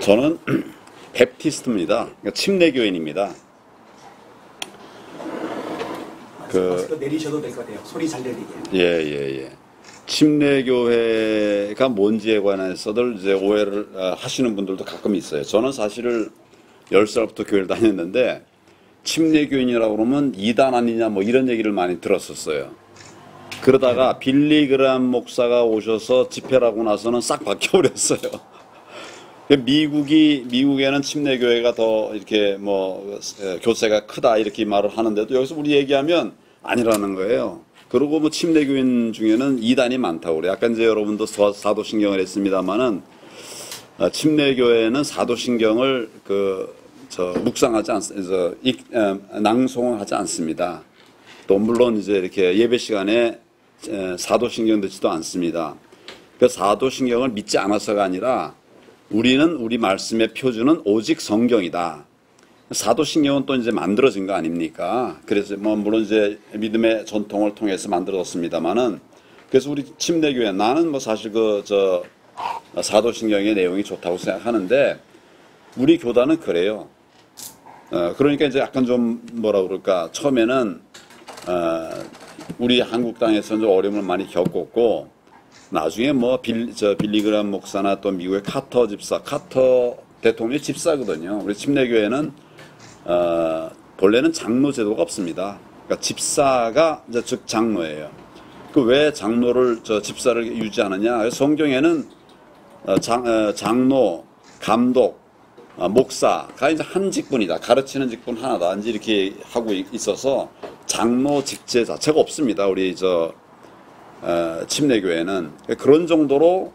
저는 베프티스트입니다. 그러니까 침례교인입니다. 마스크 내리셔도 될 것 같아요. 소리 잘 들리게. 예. 침례교회가 뭔지에 관해서들 이제 오해를 하시는 분들도 가끔 있어요. 저는 사실 10살부터 교회를 다녔는데 침례교인이라고 그러면 이단 아니냐 뭐 이런 얘기를 많이 들었었어요. 그러다가 빌리그람 목사가 오셔서 집회를 하고 나서는 싹 바뀌어버렸어요. 미국에는 침례교회가 더 이렇게 뭐 교세가 크다 이렇게 말을 하는데도 여기서 우리 얘기하면 아니라는 거예요. 그리고 뭐 침례교인 중에는 이단이 많다고 그래요. 아까 이제 여러분도 사도신경을 했습니다만은 침례교회는 사도신경을 묵상하지 않습니다. 낭송을 하지 않습니다. 또 물론 이제 이렇게 예배 시간에 사도신경 듣지도 않습니다. 그 사도신경을 믿지 않아서가 아니라 우리는 우리 말씀의 표준은 오직 성경이다. 사도신경은 또 이제 만들어진 거 아닙니까? 그래서 뭐 물론 이제 믿음의 전통을 통해서 만들어졌습니다만은 그래서 우리 침례교회 나는 뭐 사실 사도신경의 내용이 좋다고 생각하는데 우리 교단은 그래요. 그러니까 이제 약간 좀 뭐라 그럴까 처음에는 우리 한국 땅에서는 좀 어려움을 많이 겪었고 나중에 뭐 빌리그람 목사나 또 미국의 카터 대통령의 집사거든요. 우리 침례교회는 본래는 장로 제도가 없습니다. 그러니까 집사가 이제 즉 장로예요. 그 왜 장로를 집사를 유지하느냐? 성경에는 장로, 감독, 목사가 이제 한 직분이다. 가르치는 직분 하나다. 이제 이렇게 하고 있어서 장로 직제 자체가 없습니다. 우리 침례교회는 그런 정도로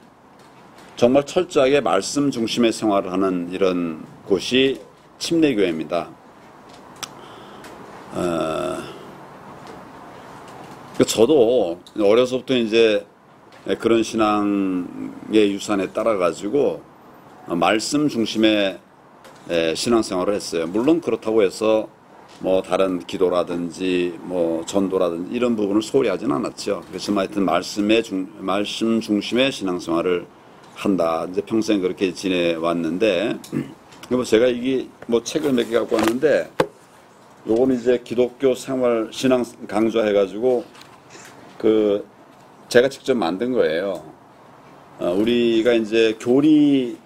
정말 철저하게 말씀 중심의 생활을 하는 이런 곳이 침례교회입니다. 저도 어려서부터 이제 그런 신앙의 유산에 따라 가지고 말씀 중심의 신앙생활을 했어요. 물론 그렇다고 해서 뭐 다른 기도라든지 뭐 전도라든지 이런 부분을 소홀히 하진 않았죠. 그래서 하여튼 말씀 중심의 신앙생활을 한다. 이제 평생 그렇게 지내왔는데, 뭐 제가 이게 뭐 책을 몇 개 갖고 왔는데, 요건 이제 기독교 생활 신앙 강좌해가지고 제가 직접 만든 거예요. 우리가 이제 교리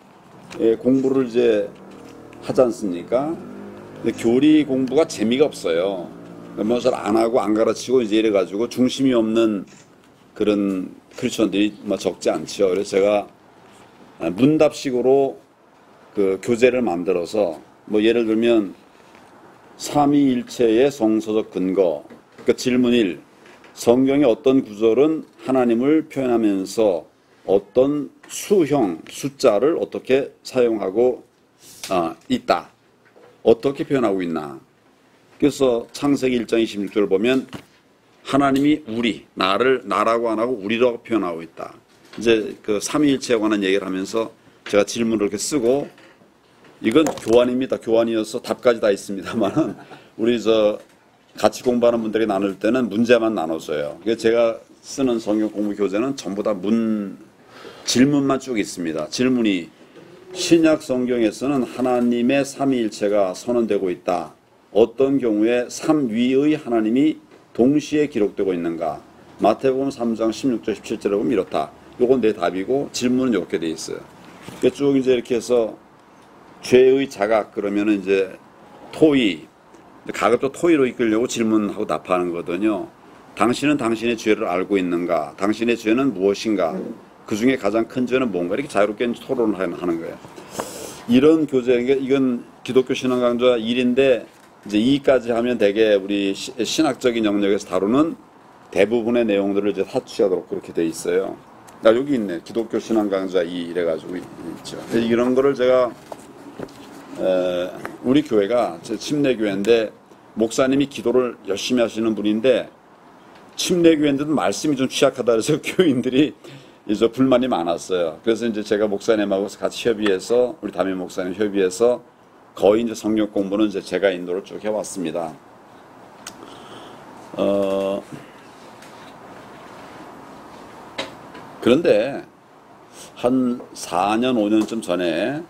공부를 이제 하지 않습니까? 근데 교리 공부가 재미가 없어요. 뭐 잘 안 하고 안 가르치고 이제 이래가지고 중심이 없는 그런 크리스천들이 뭐 적지 않죠. 그래서 제가 문답식으로 그 교재를 만들어서 뭐 예를 들면 삼위일체의 성서적 근거, 그러니까 질문 1, 성경의 어떤 구절은 하나님을 표현하면서 어떤 수형, 숫자를 어떻게 사용하고 있다. 어떻게 표현하고 있나. 그래서 창세기 1장 26절을 보면 하나님이 나라고 안 하고 우리라고 표현하고 있다. 이제 그 삼위일체에 관한 얘기를 하면서 제가 질문을 이렇게 쓰고 이건 교환입니다. 교환이어서 답까지 다 있습니다만은 우리 같이 공부하는 분들이 나눌 때는 문제만 나눠줘요. 그래서 제가 쓰는 성경 공부 교재는 전부 다 질문만 쭉 있습니다. 질문이 신약 성경에서는 하나님의 삼위일체가 선언되고 있다. 어떤 경우에 삼위의 하나님이 동시에 기록되고 있는가? 마태복음 3장 16절 17절에 보면 이렇다. 요건 내 답이고 질문은 이렇게 돼 있어요. 쭉 이제 이렇게 해서 죄의 자각 그러면은 이제 토의 가급적 토의로 이끌려고 질문하고 답하는 거거든요. 당신은 당신의 죄를 알고 있는가? 당신의 죄는 무엇인가? 그 중에 가장 큰 죄는 뭔가? 이렇게 자유롭게 토론을 하는 거예요. 이런 교재, 이건 기독교 신앙 강좌 1인데 이제 2까지 하면 되게 우리 신학적인 영역에서 다루는 대부분의 내용들을 이제 사취하도록 그렇게 돼 있어요. 여기 있네. 기독교 신앙 강좌 2 이래가지고 있죠. 이런 거를 제가 우리 교회가 침례교회인데 목사님이 기도를 열심히 하시는 분인데 침례교회인데도 말씀이 좀 취약하다 그래서 교인들이 이제 불만이 많았어요. 그래서 이제 제가 목사님하고 같이 협의해서 우리 담임 목사님 협의해서 거의 이제 성경 공부는 이제 제가 인도를 쭉 해왔습니다. 그런데 한 4년, 5년쯤 전에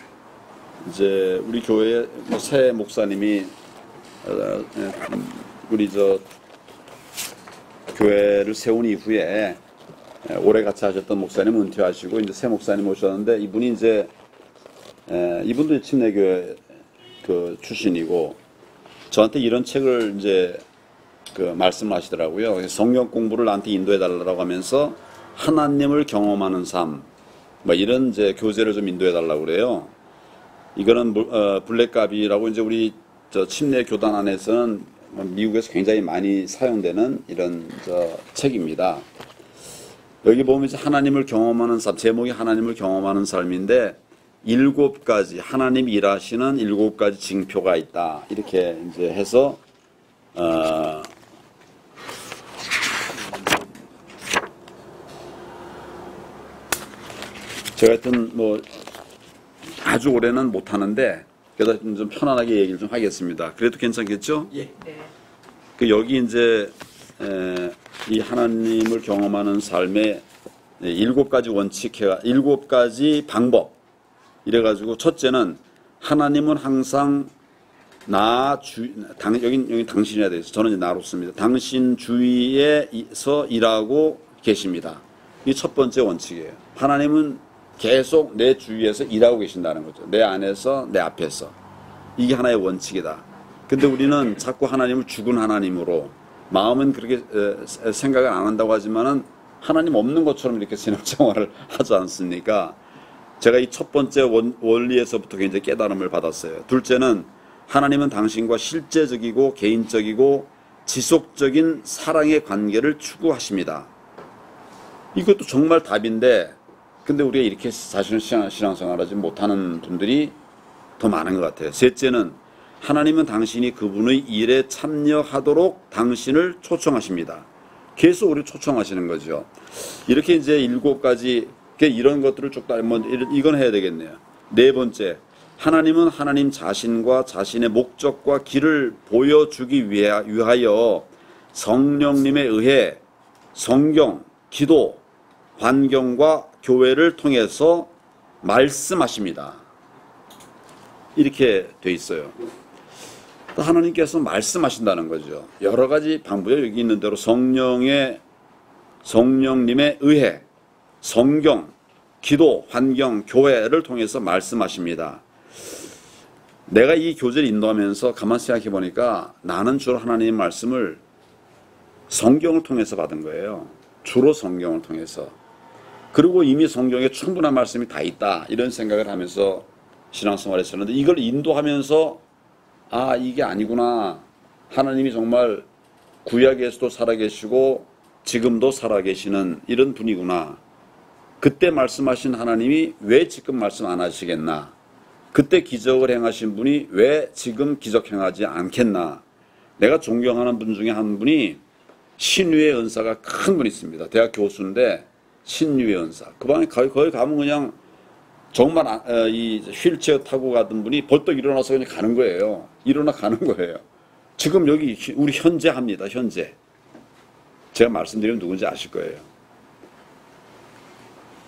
이제 우리 교회 새 목사님이 우리 교회를 세운 이후에 오래 같이 하셨던 목사님 은퇴하시고 이제 새 목사님 오셨는데 이분이 이제 이분도 침례교회 그 출신이고 저한테 이런 책을 이제 그 말씀하시더라고요. 성경 공부를 나한테 인도해 달라고 하면서 하나님을 경험하는 삶, 뭐 이런 이제 교재를 좀 인도해 달라고 그래요. 이거는 블랙가비라고 이제 우리 침례 교단 안에서는 미국에서 굉장히 많이 사용되는 이런 책입니다. 여기 보면 이제 하나님을 경험하는 삶, 제목이 하나님을 경험하는 삶인데 7가지 하나님 일하시는 7가지 징표가 있다. 이렇게 이제 해서 제가 하여튼 뭐 아주 오래는 못 하는데 그래도 좀 편안하게 얘기를 좀 하겠습니다. 그래도 괜찮겠죠? 예. 네. 그 여기 이제 이 하나님을 경험하는 삶의 7가지 원칙해가 7가지 방법 이래가지고 첫째는 하나님은 항상 여기 당신이라 되어 있어요. 저는 이제 나로 씁니다. 당신 주위에서 일하고 계십니다. 이게 첫 번째 원칙이에요. 하나님은 계속 내 주위에서 일하고 계신다는 거죠. 내 안에서, 내 앞에서. 이게 하나의 원칙이다. 근데 우리는 자꾸 하나님을 죽은 하나님으로 마음은 그렇게 생각을 안 한다고 하지만은 하나님 없는 것처럼 이렇게 신앙생활을 하지 않습니까? 제가 이 첫 번째 원리에서부터 굉장히 깨달음을 받았어요. 둘째는 하나님은 당신과 실제적이고 개인적이고 지속적인 사랑의 관계를 추구하십니다. 이것도 정말 답인데 근데 우리가 이렇게 자신을 신앙생활하지 못하는 분들이 더 많은 것 같아요. 셋째는 하나님은 당신이 그분의 일에 참여하도록 당신을 초청하십니다. 계속 우리를 초청하시는 거죠. 이렇게 이제 7가지 이런 것들을 쭉 따르면 이건 해야 되겠네요. 네 번째, 하나님은 하나님 자신과 자신의 목적과 길을 보여주기 위하여 성령님에 의해 성경, 기도, 환경과 교회를 통해서 말씀하십니다. 이렇게 돼 있어요. 또 하나님께서 말씀하신다는 거죠. 여러 가지 방법이 여기 있는 대로 성령님에 의해 성경, 기도, 환경, 교회를 통해서 말씀하십니다. 내가 이 교제를 인도하면서 가만히 생각해 보니까 나는 주로 하나님의 말씀을 성경을 통해서 받은 거예요. 주로 성경을 통해서. 그리고 이미 성경에 충분한 말씀이 다 있다. 이런 생각을 하면서 신앙생활을 했었는데 이걸 인도하면서 아, 이게 아니구나. 하나님이 정말 구약에서도 살아계시고 지금도 살아계시는 이런 분이구나. 그때 말씀하신 하나님이 왜 지금 말씀 안 하시겠나. 그때 기적을 행하신 분이 왜 지금 기적 행하지 않겠나. 내가 존경하는 분 중에 한 분이 신유의 은사가 큰 분이 있습니다. 대학 교수인데 신유의 은사. 그 방에 거기 가면 그냥 정말 이 휠체어 타고 가던 분이 벌떡 일어나서 그냥 가는 거예요. 일어나 가는 거예요. 지금 여기 우리 현재 합니다. 현재. 제가 말씀드리면 누군지 아실 거예요.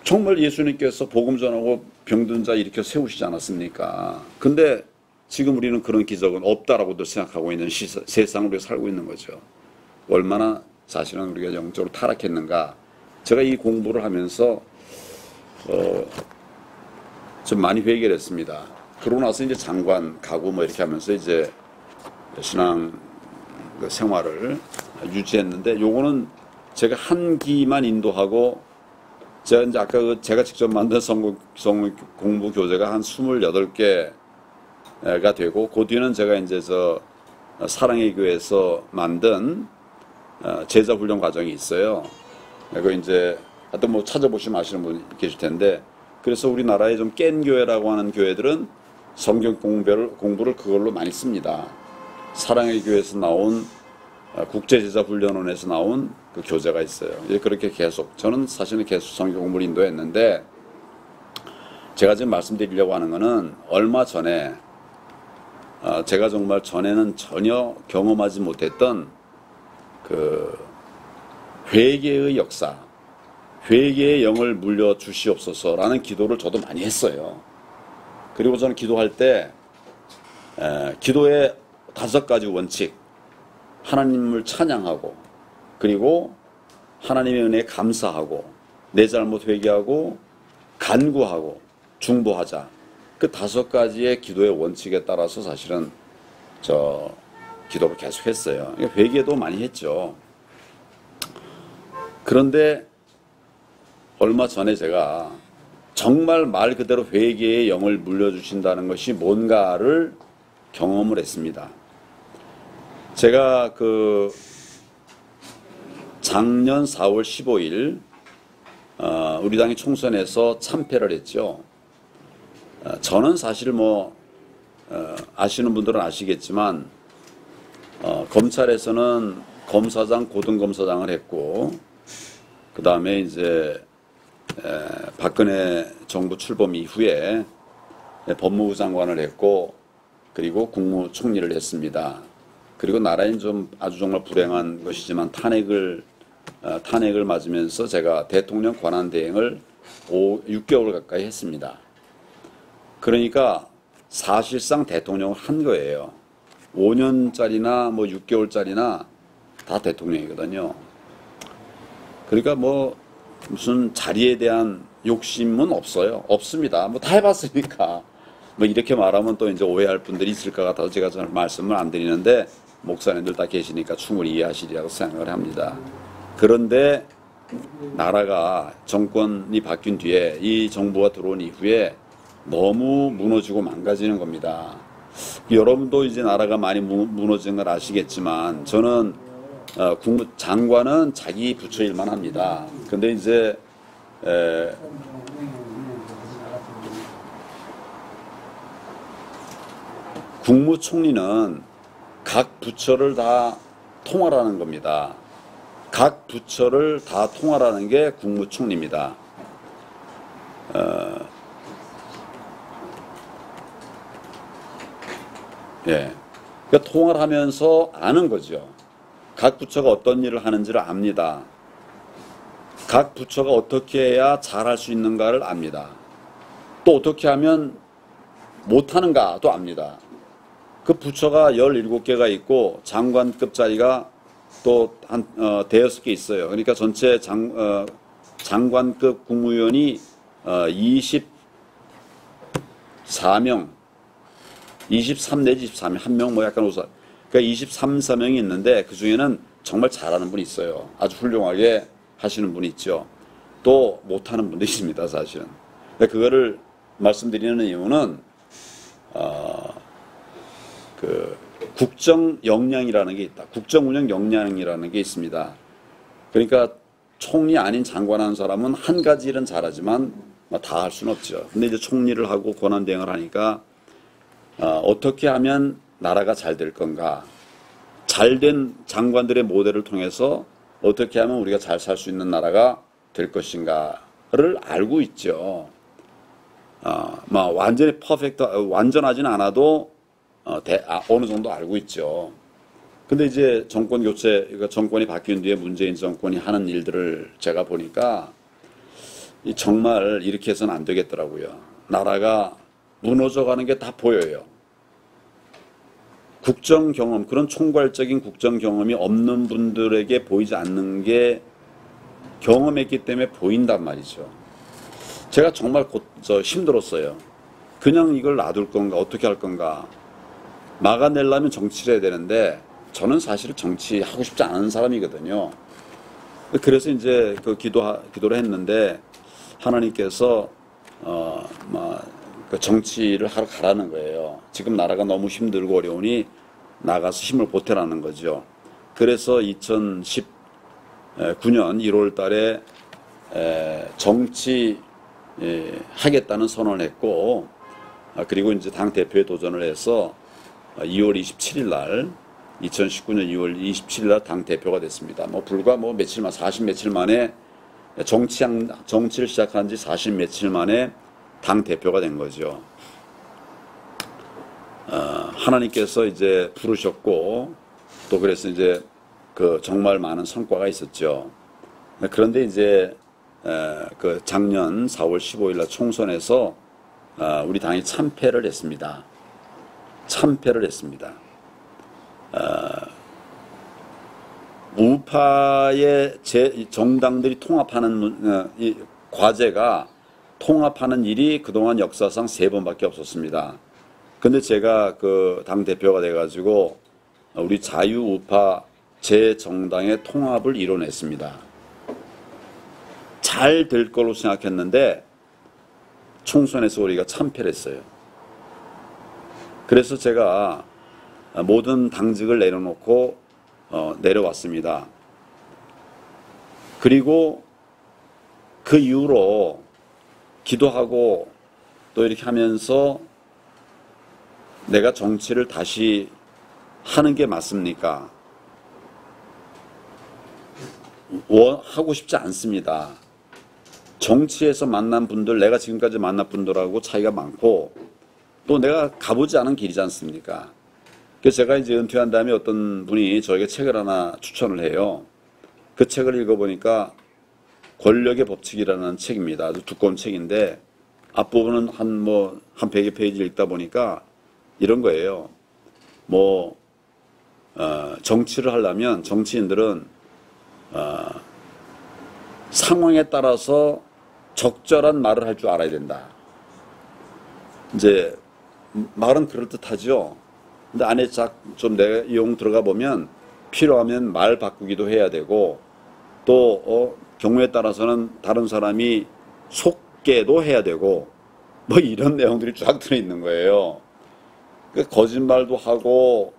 정말 예수님께서 복음 전하고 병든 자 일으켜 세우시지 않았습니까? 근데 지금 우리는 그런 기적은 없다라고도 생각하고 있는 세상을 우리가 살고 있는 거죠. 얼마나 사실은 우리가 영적으로 타락했는가. 제가 이 공부를 하면서 좀 많이 회개를 했습니다. 그러고 나서 이제 장관 가고 뭐 이렇게 하면서 이제 신앙 생활을 유지했는데 요거는 제가 한 기만 인도하고 제가 이제 아까 제가 직접 만든 성공 공부 교재가 한 28개가 되고 그 뒤는 제가 이제 사랑의 교회에서 만든 제자 훈련 과정이 있어요. 그리고 이제 하여튼 뭐 찾아보시면 아시는 분이 계실 텐데 그래서 우리나라에 좀 깬 교회라고 하는 교회들은 성경 공부를 그걸로 많이 씁니다. 사랑의 교회에서 나온 국제제자훈련원에서 나온 그 교재가 있어요. 그렇게 계속 저는 사실은 계속 성경 공부를 인도했는데 제가 지금 말씀드리려고 하는 거는 얼마 전에 제가 정말 전에는 전혀 경험하지 못했던 그 회개의 역사, 회개의 영을 물려주시옵소서라는 기도를 저도 많이 했어요. 그리고 저는 기도할 때 기도의 5가지 원칙, 하나님을 찬양하고, 그리고 하나님의 은혜에 감사하고, 내 잘못 회개하고, 간구하고, 중보하자. 그 5가지의 기도의 원칙에 따라서 사실은 기도를 계속 했어요. 회개도 많이 했죠. 그런데 얼마 전에 제가 정말 말 그대로 회개의 영을 물려주신다는 것이 뭔가를 경험을 했습니다. 제가 작년 4월 15일 우리 당이 총선에서 참패를 했죠. 저는 사실 아시는 분들은 아시겠지만 검찰에서는 검사장, 고등검사장을 했고, 그 다음에 이제 박근혜 정부 출범 이후에 법무부 장관을 했고, 그리고 국무총리를 했습니다. 그리고 나라엔 아주 정말 불행한 것이지만 탄핵을 맞으면서 제가 대통령 권한대행을 6개월 가까이 했습니다. 그러니까 사실상 대통령을 한 거예요. 5년짜리나 6개월짜리나 다 대통령이거든요. 그러니까 무슨 자리에 대한 욕심은 없습니다. 다 해봤으니까. 이렇게 말하면 또 이제 오해할 분들이 있을 것 같아서 제가 잘 말씀을 안 드리는데, 목사님들 다 계시니까 충분히 이해하시리라고 생각을 합니다. 그런데 나라가 정권이 바뀐 뒤에, 이 정부가 들어온 이후에 너무 무너지고 망가지는 겁니다. 여러분도 이제 나라가 많이 무너진 걸 아시겠지만, 저는 국무장관은 자기 부처 일만 합니다. 근데 이제 국무총리는 각 부처를 다 통할하는 겁니다. 각 부처를 다 통할하는 게 국무총리입니다. 그러니까 통할하면서 아는 거죠. 각 부처가 어떤 일을 하는지를 압니다. 각 부처가 어떻게 해야 잘할 수 있는가를 압니다. 또 어떻게 하면 못하는가도 압니다. 그 부처가 17개가 있고 장관급 자리가 또 대여섯 개 있어요. 그러니까 전체 장관급 국무위원이 24명, 23 내지 23명, 한 명 약간 그러니까 23, 4명이 있는데 그 중에는 정말 잘하는 분이 있어요. 아주 훌륭하게 하시는 분이 있죠. 또 못하는 분도 있습니다, 사실은. 근데 그거를 말씀드리는 이유는 국정 역량이라는 게 있다. 국정 운영 역량이라는 게 있습니다. 그러니까 총리 아닌 장관 하는 사람은 한 가지 일은 잘하지만 다 할 수는 없죠. 근데 이제 총리를 하고 권한대행을 하니까 어떻게 하면 나라가 잘 될 건가? 잘된 장관들의 모델을 통해서 어떻게 하면 우리가 잘 살 수 있는 나라가 될 것인가를 알고 있죠. 완전히 완전하진 않아도 어느 정도 알고 있죠. 근데 이제 정권 교체, 그러니까 정권이 바뀐 뒤에 문재인 정권이 하는 일들을 제가 보니까 정말 이렇게 해서는 안 되겠더라고요. 나라가 무너져가는 게 다 보여요. 국정 경험, 그런 총괄적인 국정 경험이 없는 분들에게 보이지 않는 게 경험했기 때문에 보인단 말이죠. 제가 정말 힘들었어요. 그냥 이걸 놔둘 건가, 어떻게 할 건가. 막아내려면 정치를 해야 되는데, 저는 사실 정치하고 싶지 않은 사람이거든요. 그래서 이제 기도를 했는데, 하나님께서, 정치를 하러 가라는 거예요. 지금 나라가 너무 힘들고 어려우니 나가서 힘을 보태라는 거죠. 그래서 2019년 1월 달에 정치 하겠다는 선언을 했고, 그리고 이제 당 대표에 도전을 해서 2월 27일 날 2019년 2월 27일 날 당 대표가 됐습니다. 불과 며칠 만 40 며칠 만에 정치를 시작한 지 40 며칠 만에 당 대표가 된 거죠. 하나님께서 이제 부르셨고, 또 그래서 이제 정말 많은 성과가 있었죠. 그런데 이제 작년 4월 15일 날 총선에서 우리 당이 참패를 했습니다. 참패를 했습니다. 우파의 정당들이 통합하는 이 과제가 통합하는 일이 그동안 역사상 3번밖에 없었습니다. 근데 제가 그 당대표가 돼가지고 우리 자유우파 제정당의 통합을 이뤄냈습니다. 잘 될 걸로 생각했는데 총선에서 우리가 참패를 했어요. 그래서 제가 모든 당직을 내려놓고 내려왔습니다. 그리고 그 이후로 기도하고 또 이렇게 하면서 내가 정치를 다시 하는 게 맞습니까? 하고 싶지 않습니다. 정치에서 만난 분들, 내가 지금까지 만난 분들하고 차이가 많고 또 내가 가보지 않은 길이지 않습니까? 그래서 제가 이제 은퇴한 다음에 어떤 분이 저에게 책을 하나 추천을 해요. 그 책을 읽어보니까 권력의 법칙이라는 책입니다. 아주 두꺼운 책인데 앞부분은 한 100여 페이지 읽다 보니까 이런 거예요. 정치를 하려면 정치인들은 상황에 따라서 적절한 말을 할 줄 알아야 된다. 이제 말은 그럴듯하죠. 근데 안에 좀 내용 들어가 보면 필요하면 말 바꾸기도 해야 되고 또 경우에 따라서는 다른 사람이 속게도 해야 되고 이런 내용들이 쫙 들어있는 거예요. 거짓말도 하고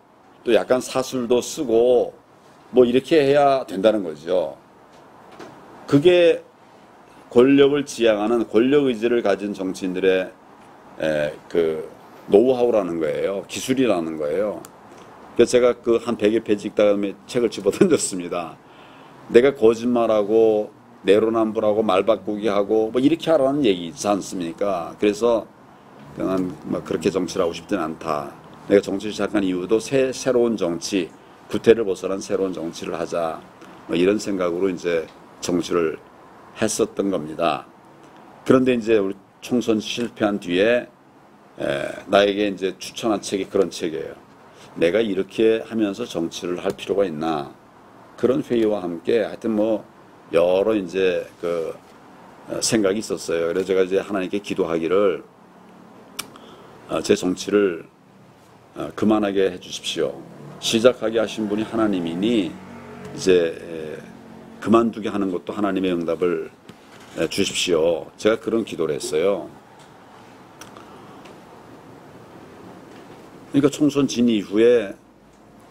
또 약간 사술도 쓰고 이렇게 해야 된다는 거죠. 그게 권력을 지향하는 권력 의지를 가진 정치인들의 그 노하우라는 거예요. 기술이라는 거예요. 그래서 제가 그 한 100여 페이지 읽다 다음에 책을 집어던졌습니다. 내가 거짓말하고 내로남불하고 말 바꾸기 하고 이렇게 하라는 얘기지 않습니까? 그래서 난 그렇게 정치를 하고 싶지는 않다. 내가 정치를 시작한 이유도 새로운 정치, 구태를 벗어난 새로운 정치를 하자. 이런 생각으로 이제 정치를 했었던 겁니다. 그런데 이제 우리 총선 실패한 뒤에 나에게 이제 추천한 책이 그런 책이에요. 내가 이렇게 하면서 정치를 할 필요가 있나. 그런 회의와 함께 하여튼 여러 이제 그 생각이 있었어요. 그래서 제가 이제 하나님께 기도하기를 제 정치를 그만하게 해 주십시오. 시작하게 하신 분이 하나님이니 이제 그만두게 하는 것도 하나님의 응답을 주십시오. 제가 그런 기도를 했어요. 그러니까 총선 진 이후에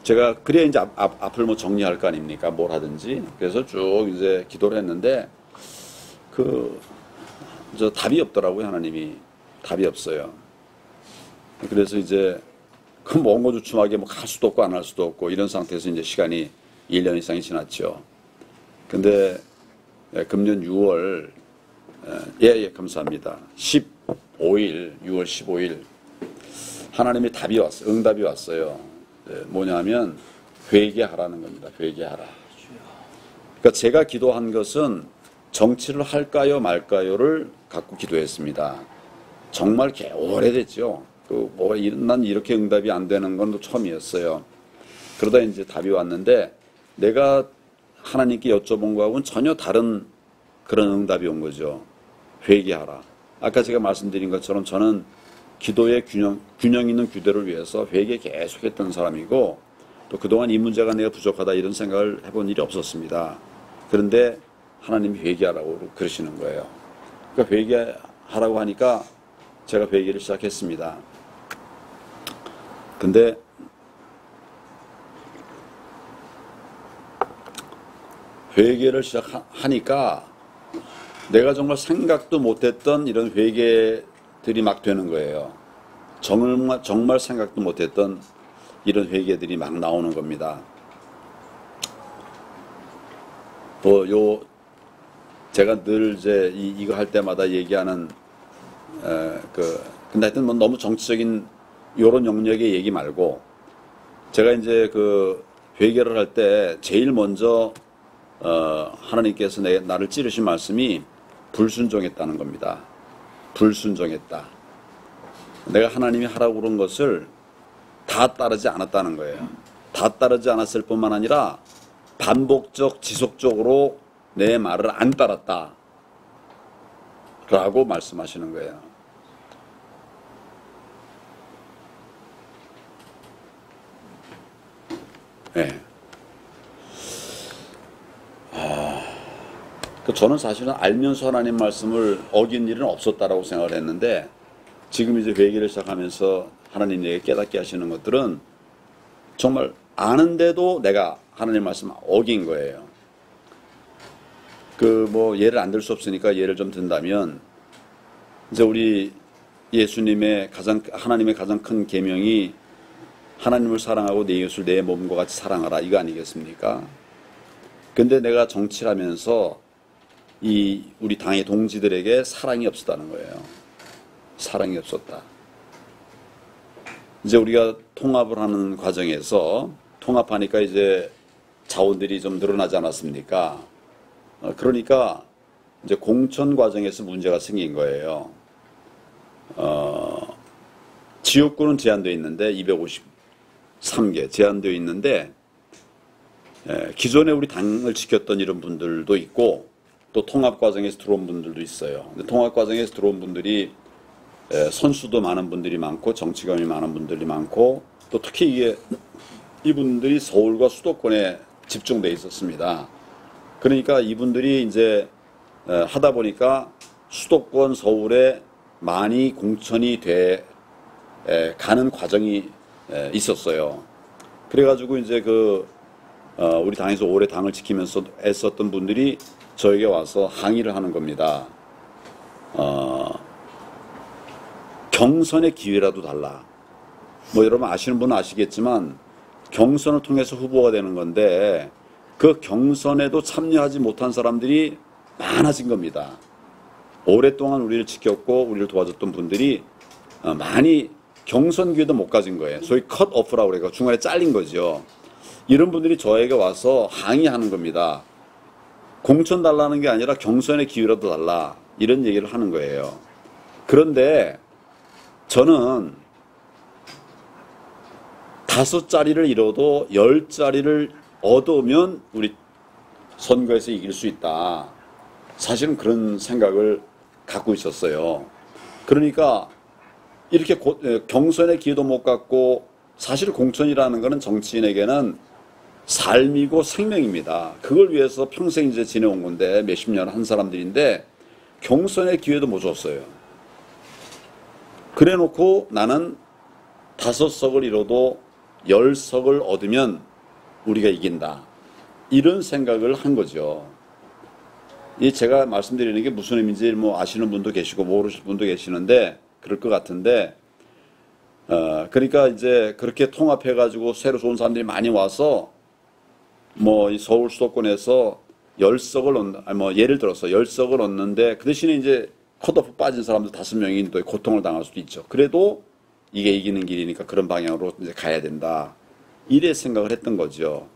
제가 그래야 이제 앞을 정리할 거 아닙니까? 뭘 하든지. 그래서 쭉 이제 기도를 했는데 답이 없더라고요. 하나님이 답이 없어요. 그래서 이제 그 멍거주춤하게 갈 수도 없고 안 할 수도 없고 이런 상태에서 이제 시간이 1년 이상이 지났죠. 근데 금년 6월 감사합니다. 15일 6월 15일 하나님의 답이 왔어요. 응답이 왔어요. 뭐냐면 회개하라는 겁니다. 회개하라. 그러니까 제가 기도한 것은 정치를 할까요 말까요를 갖고 기도했습니다. 정말 오래됐죠. 난 이렇게 응답이 안 되는 건 또 처음이었어요. 그러다 이제 답이 왔는데 내가 하나님께 여쭤본 거하고는 전혀 다른 그런 응답이 온 거죠. 회개하라. 아까 제가 말씀드린 것처럼 저는 기도의 균형 있는 규대를 위해서 회개 계속했던 사람이고 또 그동안 이 문제가 내가 부족하다 이런 생각을 해본 일이 없었습니다. 그런데 하나님이 회개하라고 그러시는 거예요. 그러니까 회개하라고 하니까 제가 회개를 시작했습니다. 근데 회개를 시작하니까 내가 정말 생각도 못했던 이런 회개들이 막 되는 거예요. 정말 생각도 못했던 이런 회개들이 막 나오는 겁니다. 제가 늘 이제 이거 할 때마다 얘기하는 근데 하여튼 너무 정치적인 요런 영역의 얘기 말고 제가 이제 회개를 할 때 제일 먼저 하나님께서 나를 찌르신 말씀이 불순종했다는 겁니다. 불순종했다. 내가 하나님이 하라고 그런 것을 다 따르지 않았다는 거예요. 다 따르지 않았을 뿐만 아니라 반복적, 지속적으로 내 말을 안 따랐다 라고 말씀하시는 거예요. 네. 저는 사실은 알면서 하나님 말씀을 어긴 일은 없었다라고 생각을 했는데, 지금 이제 회개를 시작하면서 하나님 내게 깨닫게 하시는 것들은 정말 아는데도 내가 하나님 말씀 어긴 거예요. 예를 안 들 수 없으니까 예를 좀 든다면, 이제 우리 예수님의 하나님의 가장 큰 계명이 하나님을 사랑하고 내 이웃을 내 몸과 같이 사랑하라, 이거 아니겠습니까? 근데 내가 정치를 하면서 우리 당의 동지들에게 사랑이 없었다는 거예요. 사랑이 없었다. 이제 우리가 통합을 하는 과정에서 통합하니까 이제 자원들이 좀 늘어나지 않았습니까? 그러니까 이제 공천 과정에서 문제가 생긴 거예요. 지역구는 제한되어 있는데 253개 제한되어 있는데, 기존에 우리 당을 지켰던 이런 분들도 있고 또 통합 과정에서 들어온 분들도 있어요. 근데 통합 과정에서 들어온 분들이 선수도 많은 분들이 많고 정치관이 많은 분들이 많고, 또 특히 이분들이 서울과 수도권에 집중돼 있었습니다. 그러니까 이분들이 이제 하다 보니까 수도권 서울에 많이 공천이 가는 과정이 있었어요. 그래가지고 이제 우리 당에서 오래 당을 지키면서 애썼던 분들이 저에게 와서 항의를 하는 겁니다. 경선의 기회라도 달라. 여러분 아시는 분은 아시겠지만 경선을 통해서 후보가 되는 건데, 그 경선에도 참여하지 못한 사람들이 많아진 겁니다. 오랫동안 우리를 지켰고 우리를 도와줬던 분들이 많이 경선 기회도 못 가진 거예요. 소위 컷 오프라고 그래요. 중간에 잘린 거죠. 이런 분들이 저에게 와서 항의하는 겁니다. 공천 달라는 게 아니라 경선의 기회라도 달라, 이런 얘기를 하는 거예요. 그런데 저는 5자리를 잃어도 10자리를 얻으면 우리 선거에서 이길 수 있다. 사실은 그런 생각을 갖고 있었어요. 그러니까 이렇게 경선의 기회도 못 갖고, 사실 공천이라는 것은 정치인에게는 삶이고 생명입니다. 그걸 위해서 평생 이제 지내온 건데, 몇십 년 한 사람들인데 경선의 기회도 못 줬어요. 그래 놓고 나는 5석을 잃어도 10석을 얻으면 우리가 이긴다, 이런 생각을 한 거죠. 제가 말씀드리는 게 무슨 의미인지 아시는 분도 계시고 모르실 분도 계시는데 그럴 것 같은데, 그러니까 이제 그렇게 통합해가지고 새로 좋은 사람들이 많이 와서 이 서울 수도권에서 10석을 예를 들어서 10석을 얻는데, 그 대신에 이제 컷오프 빠진 사람들 5명이 또 고통을 당할 수도 있죠. 그래도 이게 이기는 길이니까 그런 방향으로 이제 가야 된다, 이래 생각을 했던 거죠.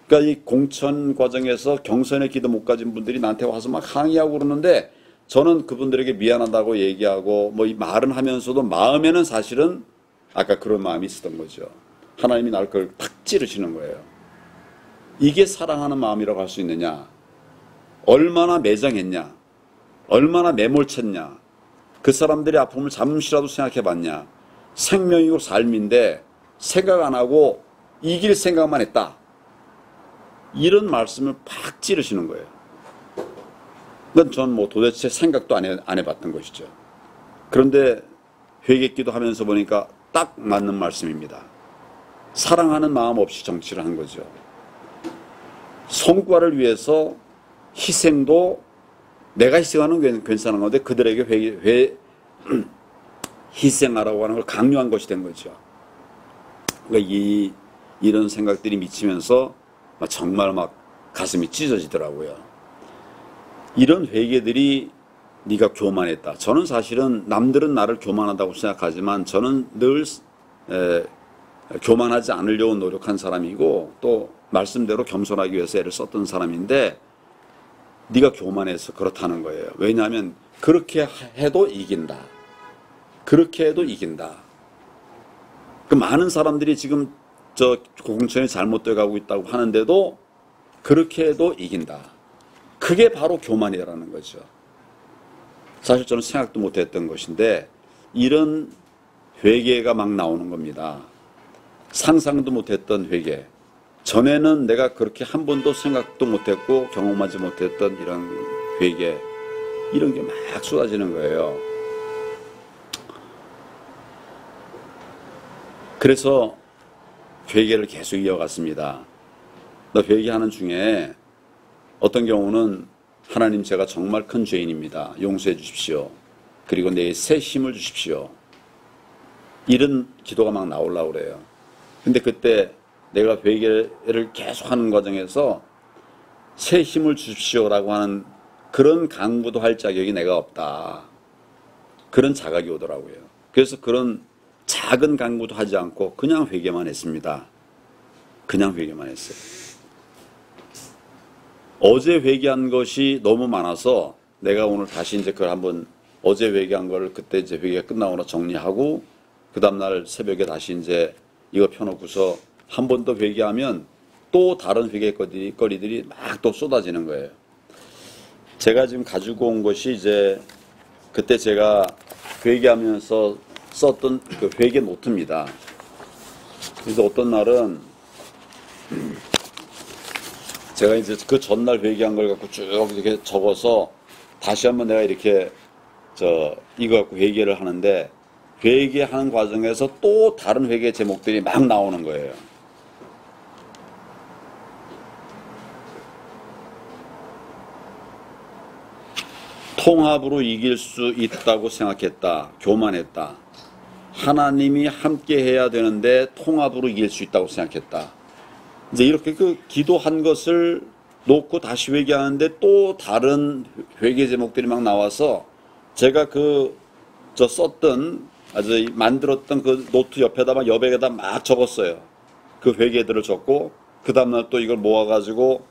그러니까 이 공천 과정에서 경선의 기도 못 가진 분들이 나한테 와서 막 항의하고 그러는데, 저는 그분들에게 미안하다고 얘기하고 이 말은 하면서도 마음에는 사실은 아까 그런 마음이 있었던 거죠. 하나님이 날 그걸 탁 찌르시는 거예요. 이게 사랑하는 마음이라고 할 수 있느냐? 얼마나 매정했냐? 얼마나 매몰쳤냐? 그 사람들의 아픔을 잠시라도 생각해 봤냐? 생명이고 삶인데 생각 안 하고 이길 생각만 했다, 이런 말씀을 팍 찌르시는 거예요. 그건 전 도대체 생각도 안 해봤던 것이죠. 그런데 회개기도 하면서 보니까 딱 맞는 말씀입니다. 사랑하는 마음 없이 정치를 한 거죠. 성과를 위해서 희생도, 내가 희생하는 건 괜찮은 건데 그들에게 희생하라고 하는 걸 강요한 것이 된 거죠. 그러니까 이런 생각들이 미치면서 정말 막 가슴이 찢어지더라고요. 이런 회개들이 네가 교만했다. 저는 사실은 남들은 나를 교만하다고 생각하지만 저는 늘 교만하지 않으려고 노력한 사람이고, 또 말씀대로 겸손하기 위해서 애를 썼던 사람인데, 네가 교만해서 그렇다는 거예요. 왜냐하면 그렇게 해도 이긴다. 그렇게 해도 이긴다. 그 많은 사람들이 지금 저 공천이 잘못돼 가고 있다고 하는데도 그렇게 해도 이긴다. 그게 바로 교만이라는 거죠. 사실 저는 생각도 못했던 것인데 이런 회개가 막 나오는 겁니다. 상상도 못했던 회개. 전에는 내가 그렇게 한 번도 생각도 못했고 경험하지 못했던 이런 회개, 이런 게 막 쏟아지는 거예요. 그래서 회개를 계속 이어갔습니다. 회개하는 중에 어떤 경우는 하나님, 제가 정말 큰 죄인입니다. 용서해 주십시오. 그리고 내 새 힘을 주십시오. 이런 기도가 막 나오려고 그래요. 근데 그때 내가 회개를 계속하는 과정에서 새 힘을 주십시오라고 하는 그런 강구도 할 자격이 내가 없다. 그런 자각이 오더라고요. 그래서 그런 작은 강구도 하지 않고 그냥 회개만 했습니다. 그냥 회개만 했어요. 어제 회개한 것이 너무 많아서 내가 오늘 다시 이제 그걸 한번 어제 회개한 거를 그때 이제 회개가 끝나고 나 정리하고 그 다음날 새벽에 다시 이제 이거 펴놓고서 한 번 더 회개하면 또 다른 회개거리들이 막 또 쏟아지는 거예요. 제가 지금 가지고 온 것이 이제 그때 제가 회개하면서 썼던 그 회개 노트입니다. 그래서 어떤 날은 제가 이제 그 전날 회개한 걸 갖고 쭉 이렇게 적어서 다시 한번 내가 이렇게 이거 갖고 회개를 하는데 회개하는 과정에서 또 다른 회개 제목들이 막 나오는 거예요. 통합으로 이길 수 있다고 생각했다. 교만했다. 하나님이 함께 해야 되는데 통합으로 이길 수 있다고 생각했다. 이제 이렇게 그 기도한 것을 놓고 다시 회개하는데 또 다른 회개 제목들이 막 나와서 제가 썼던 아주 만들었던 그 노트 옆에다 막 여백에다 막 적었어요. 그 회개들을 적고 그 다음날 또 이걸 모아가지고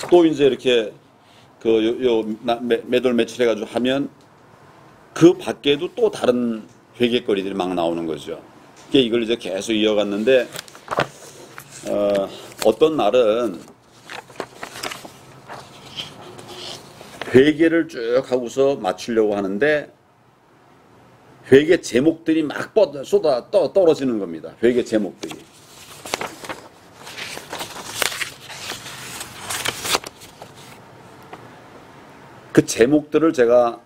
또 이제 이렇게 매달 며칠 해가지고 하면 그 밖에도 또 다른 회개거리들이 막 나오는 거죠. 이걸 이제 계속 이어갔는데 어떤 날은 회개를 쭉 하고서 맞추려고 하는데 회개 제목들이 막 떨어지는 겁니다. 회개 제목들이. 그 제목들을 제가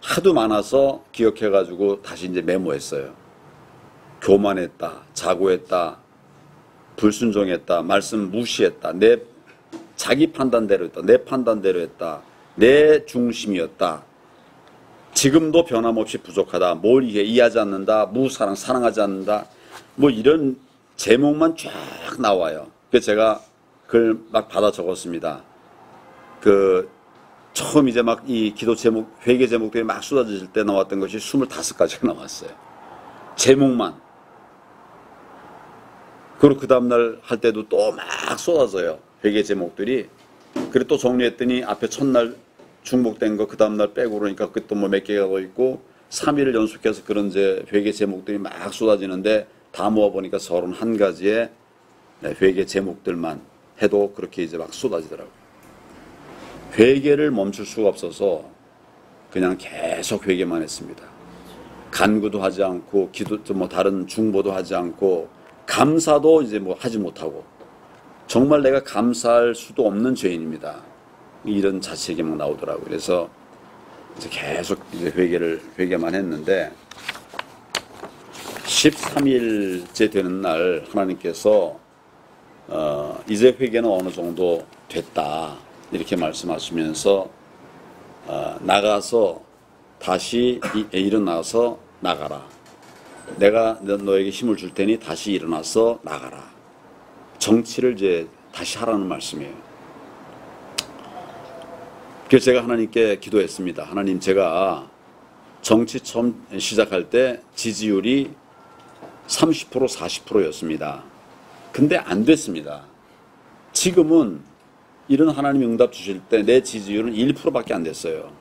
하도 많아서 기억해가지고 다시 이제 메모했어요. 교만했다, 자고했다, 불순종했다, 말씀 무시했다, 자기 판단대로 했다, 내 판단대로 했다, 내 중심이었다, 지금도 변함없이 부족하다, 뭘 이해하지 않는다, 무사랑, 사랑하지 않는다, 뭐 이런 제목만 쫙 나와요. 그래서 제가 그걸 막 받아 적었습니다. 처음 이제 막 이 기도 제목, 회개 제목들이 막 쏟아질 때 나왔던 것이 25가지가 나왔어요. 제목만. 그리고 그 다음날 할 때도 또 막 쏟아져요. 회개 제목들이. 그리고 또 정리했더니 앞에 첫날 중복된 거 그 다음날 빼고 그러니까 그게 또 뭐 몇 개가 더 있고 3일을 연속해서 그런 이제 회개 제목들이 막 쏟아지는데 다 모아보니까 31가지의 회개 제목들만 해도 그렇게 이제 막 쏟아지더라고요. 회개를 멈출 수가 없어서 그냥 계속 회개만 했습니다. 간구도 하지 않고 다른 중보도 하지 않고 감사도 이제 뭐 하지 못하고 정말 내가 감사할 수도 없는 죄인입니다. 이런 자책이 막 나오더라고요. 그래서 이제 계속 이제 회개만 했는데 13일째 되는 날 하나님께서 이제 회개는 어느 정도 됐다. 이렇게 말씀하시면서 나가서 다시 일어나서 나가라. 내가 너에게 힘을 줄 테니 다시 일어나서 나가라. 정치를 이제 다시 하라는 말씀이에요. 그래서 제가 하나님께 기도했습니다. 하나님, 제가 정치 처음 시작할 때 지지율이 30% 40%였습니다. 근데 안 됐습니다. 지금은 이런 하나님 응답 주실 때 내 지지율은 1%밖에 안 됐어요.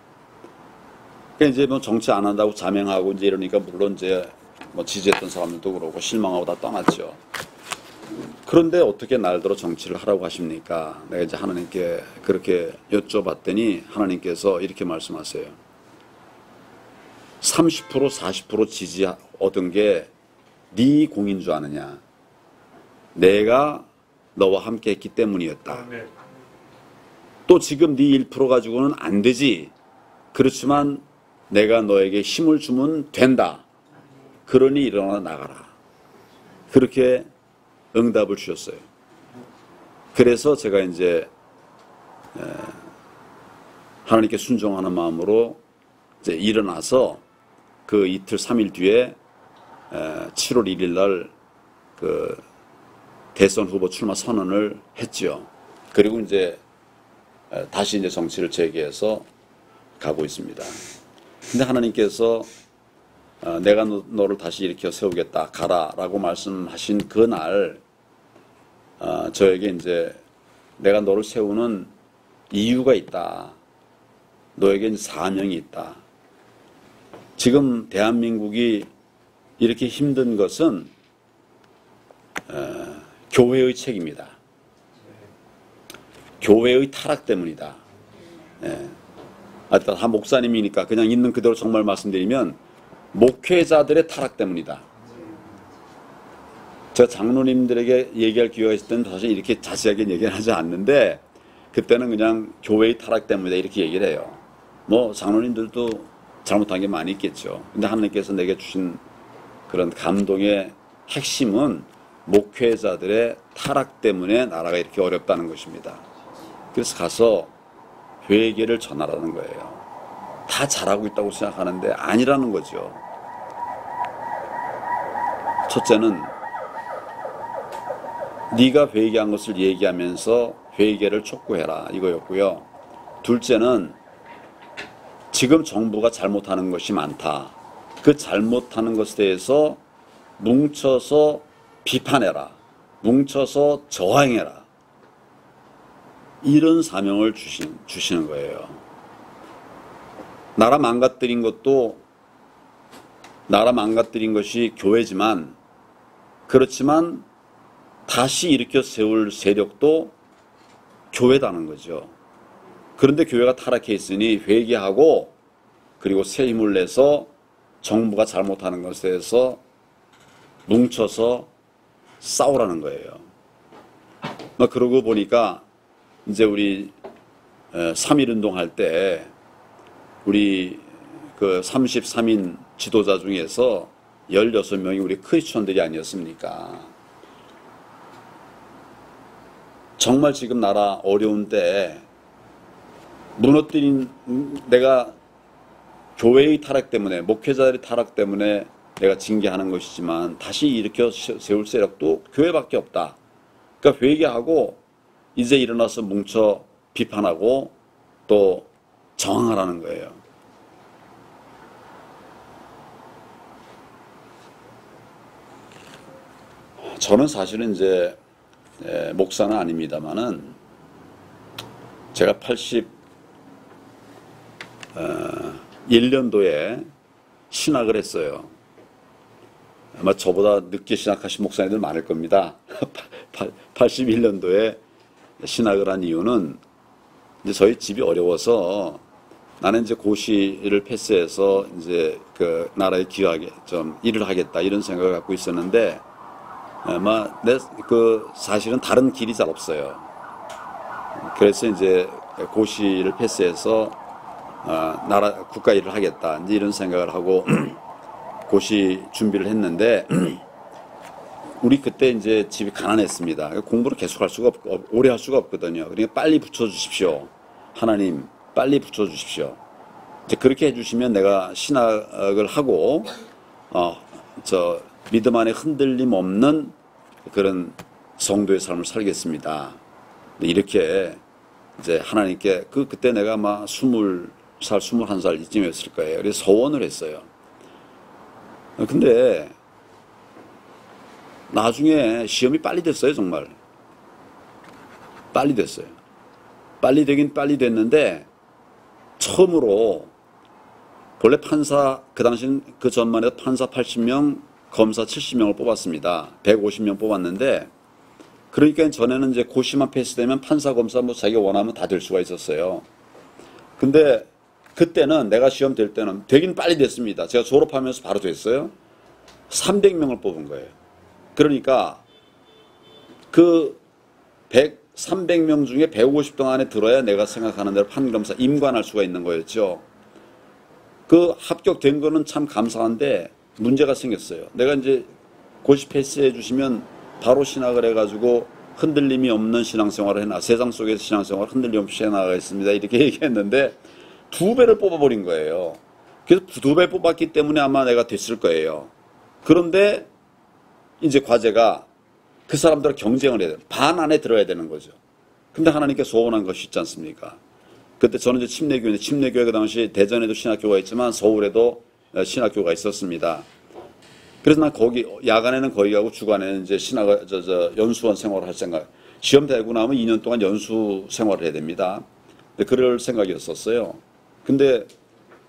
그러니까 이제 뭐 정치 안 한다고 자명하고 이제 이러니까 물론 이제 뭐 지지했던 사람들도 그러고 실망하고 다 떠났죠. 그런데 어떻게 날들어 정치를 하라고 하십니까? 내가 이제 하나님께 그렇게 여쭤봤더니 하나님께서 이렇게 말씀하세요. 30% 40% 지지 얻은 게 네 공인 줄 아느냐? 내가 너와 함께 했기 때문이었다. 또 지금 네 1% 가지고는 안 되지. 그렇지만 내가 너에게 힘을 주면 된다. 그러니 일어나 나가라. 그렇게 응답을 주셨어요. 그래서 제가 이제 하나님께 순종하는 마음으로 이제 일어나서 그 이틀 3일 뒤에 7월 1일 날 그 대선 후보 출마 선언을 했지요. 그리고 이제 다시 이제 정치를 재개해서 가고 있습니다. 근데 하나님께서 내가 너를 다시 일으켜 세우겠다, 가라라고 말씀하신 그날 저에게 이제 내가 너를 세우는 이유가 있다. 너에겐 사명이 있다. 지금 대한민국이 이렇게 힘든 것은 교회의 책임이다. 교회의 타락 때문이다. 하여튼 한 목사님이니까 그냥 있는 그대로 정말 말씀드리면 목회자들의 타락 때문이다. 제가 장로님들에게 얘기할 기회가 있을 때는 사실 이렇게 자세하게 얘기는 하지 않는데 그때는 그냥 교회의 타락 때문이다 이렇게 얘기를 해요. 뭐 장로님들도 잘못한 게 많이 있겠죠. 근데 하나님께서 내게 주신 그런 감동의 핵심은 목회자들의 타락 때문에 나라가 이렇게 어렵다는 것입니다. 그래서 가서 회개를 전하라는 거예요. 다 잘하고 있다고 생각하는데 아니라는 거죠. 첫째는 네가 회개한 것을 얘기하면서 회개를 촉구해라 이거였고요. 둘째는 지금 정부가 잘못하는 것이 많다. 그 잘못하는 것에 대해서 뭉쳐서 비판해라. 뭉쳐서 저항해라. 이런 사명을 주시는 거예요. 나라 망가뜨린 것이 교회지만 그렇지만 다시 일으켜 세울 세력도 교회다는 거죠. 그런데 교회가 타락해 있으니 회개하고 그리고 새 힘을 내서 정부가 잘못하는 것에 대해서 뭉쳐서 싸우라는 거예요. 그러고 보니까 이제 우리 3.1운동 할 때 우리 그 33인 지도자 중에서 16명이 우리 크리스천들이 아니었습니까? 정말 지금 나라 어려운 때 무너뜨린 내가 교회의 타락 때문에 목회자들의 타락 때문에 내가 징계하는 것이지만 다시 일으켜 세울 세력도 교회밖에 없다. 그러니까 회개하고 이제 일어나서 뭉쳐 비판하고 또 저항하라는 거예요. 저는 사실은 이제 목사는 아닙니다만은 제가 81년도에 신학을 했어요. 아마 저보다 늦게 신학하신 목사님들 많을 겁니다. 81년도에 신학을 한 이유는 이제 저희 집이 어려워서 나는 이제 고시를 패스해서 이제 그 나라에 기여하게 좀 일을 하겠다 이런 생각을 갖고 있었는데 아마 사실은 다른 길이 잘 없어요. 그래서 이제 고시를 패스해서 국가 일을 하겠다 이제 이런 생각을 하고 고시 준비를 했는데 우리 그때 이제 집이 가난했습니다. 공부를 계속 할 수가 없고 오래 할 수가 없거든요. 그러니까 빨리 붙여주십시오. 하나님 빨리 붙여주십시오. 이제 그렇게 해주시면 내가 신학을 하고 믿음 안에 흔들림 없는 그런 성도의 삶을 살겠습니다. 이렇게 이제 하나님께 그때 내가 막 20살, 21살 이쯤이었을 거예요. 그래서 서원을 했어요. 근데 나중에 시험이 빨리 됐어요, 정말. 빨리 됐어요. 빨리 되긴 빨리 됐는데 처음으로 본래 판사 그 당시 그 전만 해도 판사 80명, 검사 70명을 뽑았습니다. 150명 뽑았는데 그러니까 전에는 이제 고시만 패스되면 판사, 검사 뭐 자기가 원하면 다 될 수가 있었어요. 근데 그때는 내가 시험 될 때는 되긴 빨리 됐습니다. 제가 졸업하면서 바로 됐어요. 300명을 뽑은 거예요. 그러니까 그 300명 중에 150등 안에 들어야 내가 생각하는 대로 판검사 임관할 수가 있는 거였죠. 그 합격된 거는 참 감사한데 문제가 생겼어요. 내가 이제 고시 패스해 주시면 바로 신학을 해가지고 흔들림이 없는 신앙생활을 해나 세상 속에서 신앙생활 흔들림 없이 해나가겠습니다. 이렇게 얘기했는데 2배를 뽑아버린 거예요. 그래서 2배 뽑았기 때문에 아마 내가 됐을 거예요. 그런데 이제 과제가 그 사람들과 경쟁을 해야 돼요. 반 안에 들어야 되는 거죠. 근데 하나님께 소원한 것이 있지 않습니까? 그때 저는 이제 침례교인데 침례교회 그 당시 대전에도 신학교가 있지만 서울에도 신학교가 있었습니다. 그래서 난 거기 야간에는 거기 가고 주간에는 이제 연수원 생활을 할 생각. 시험 되고 나면 2년 동안 연수 생활을 해야 됩니다. 그럴 생각이었었어요. 근데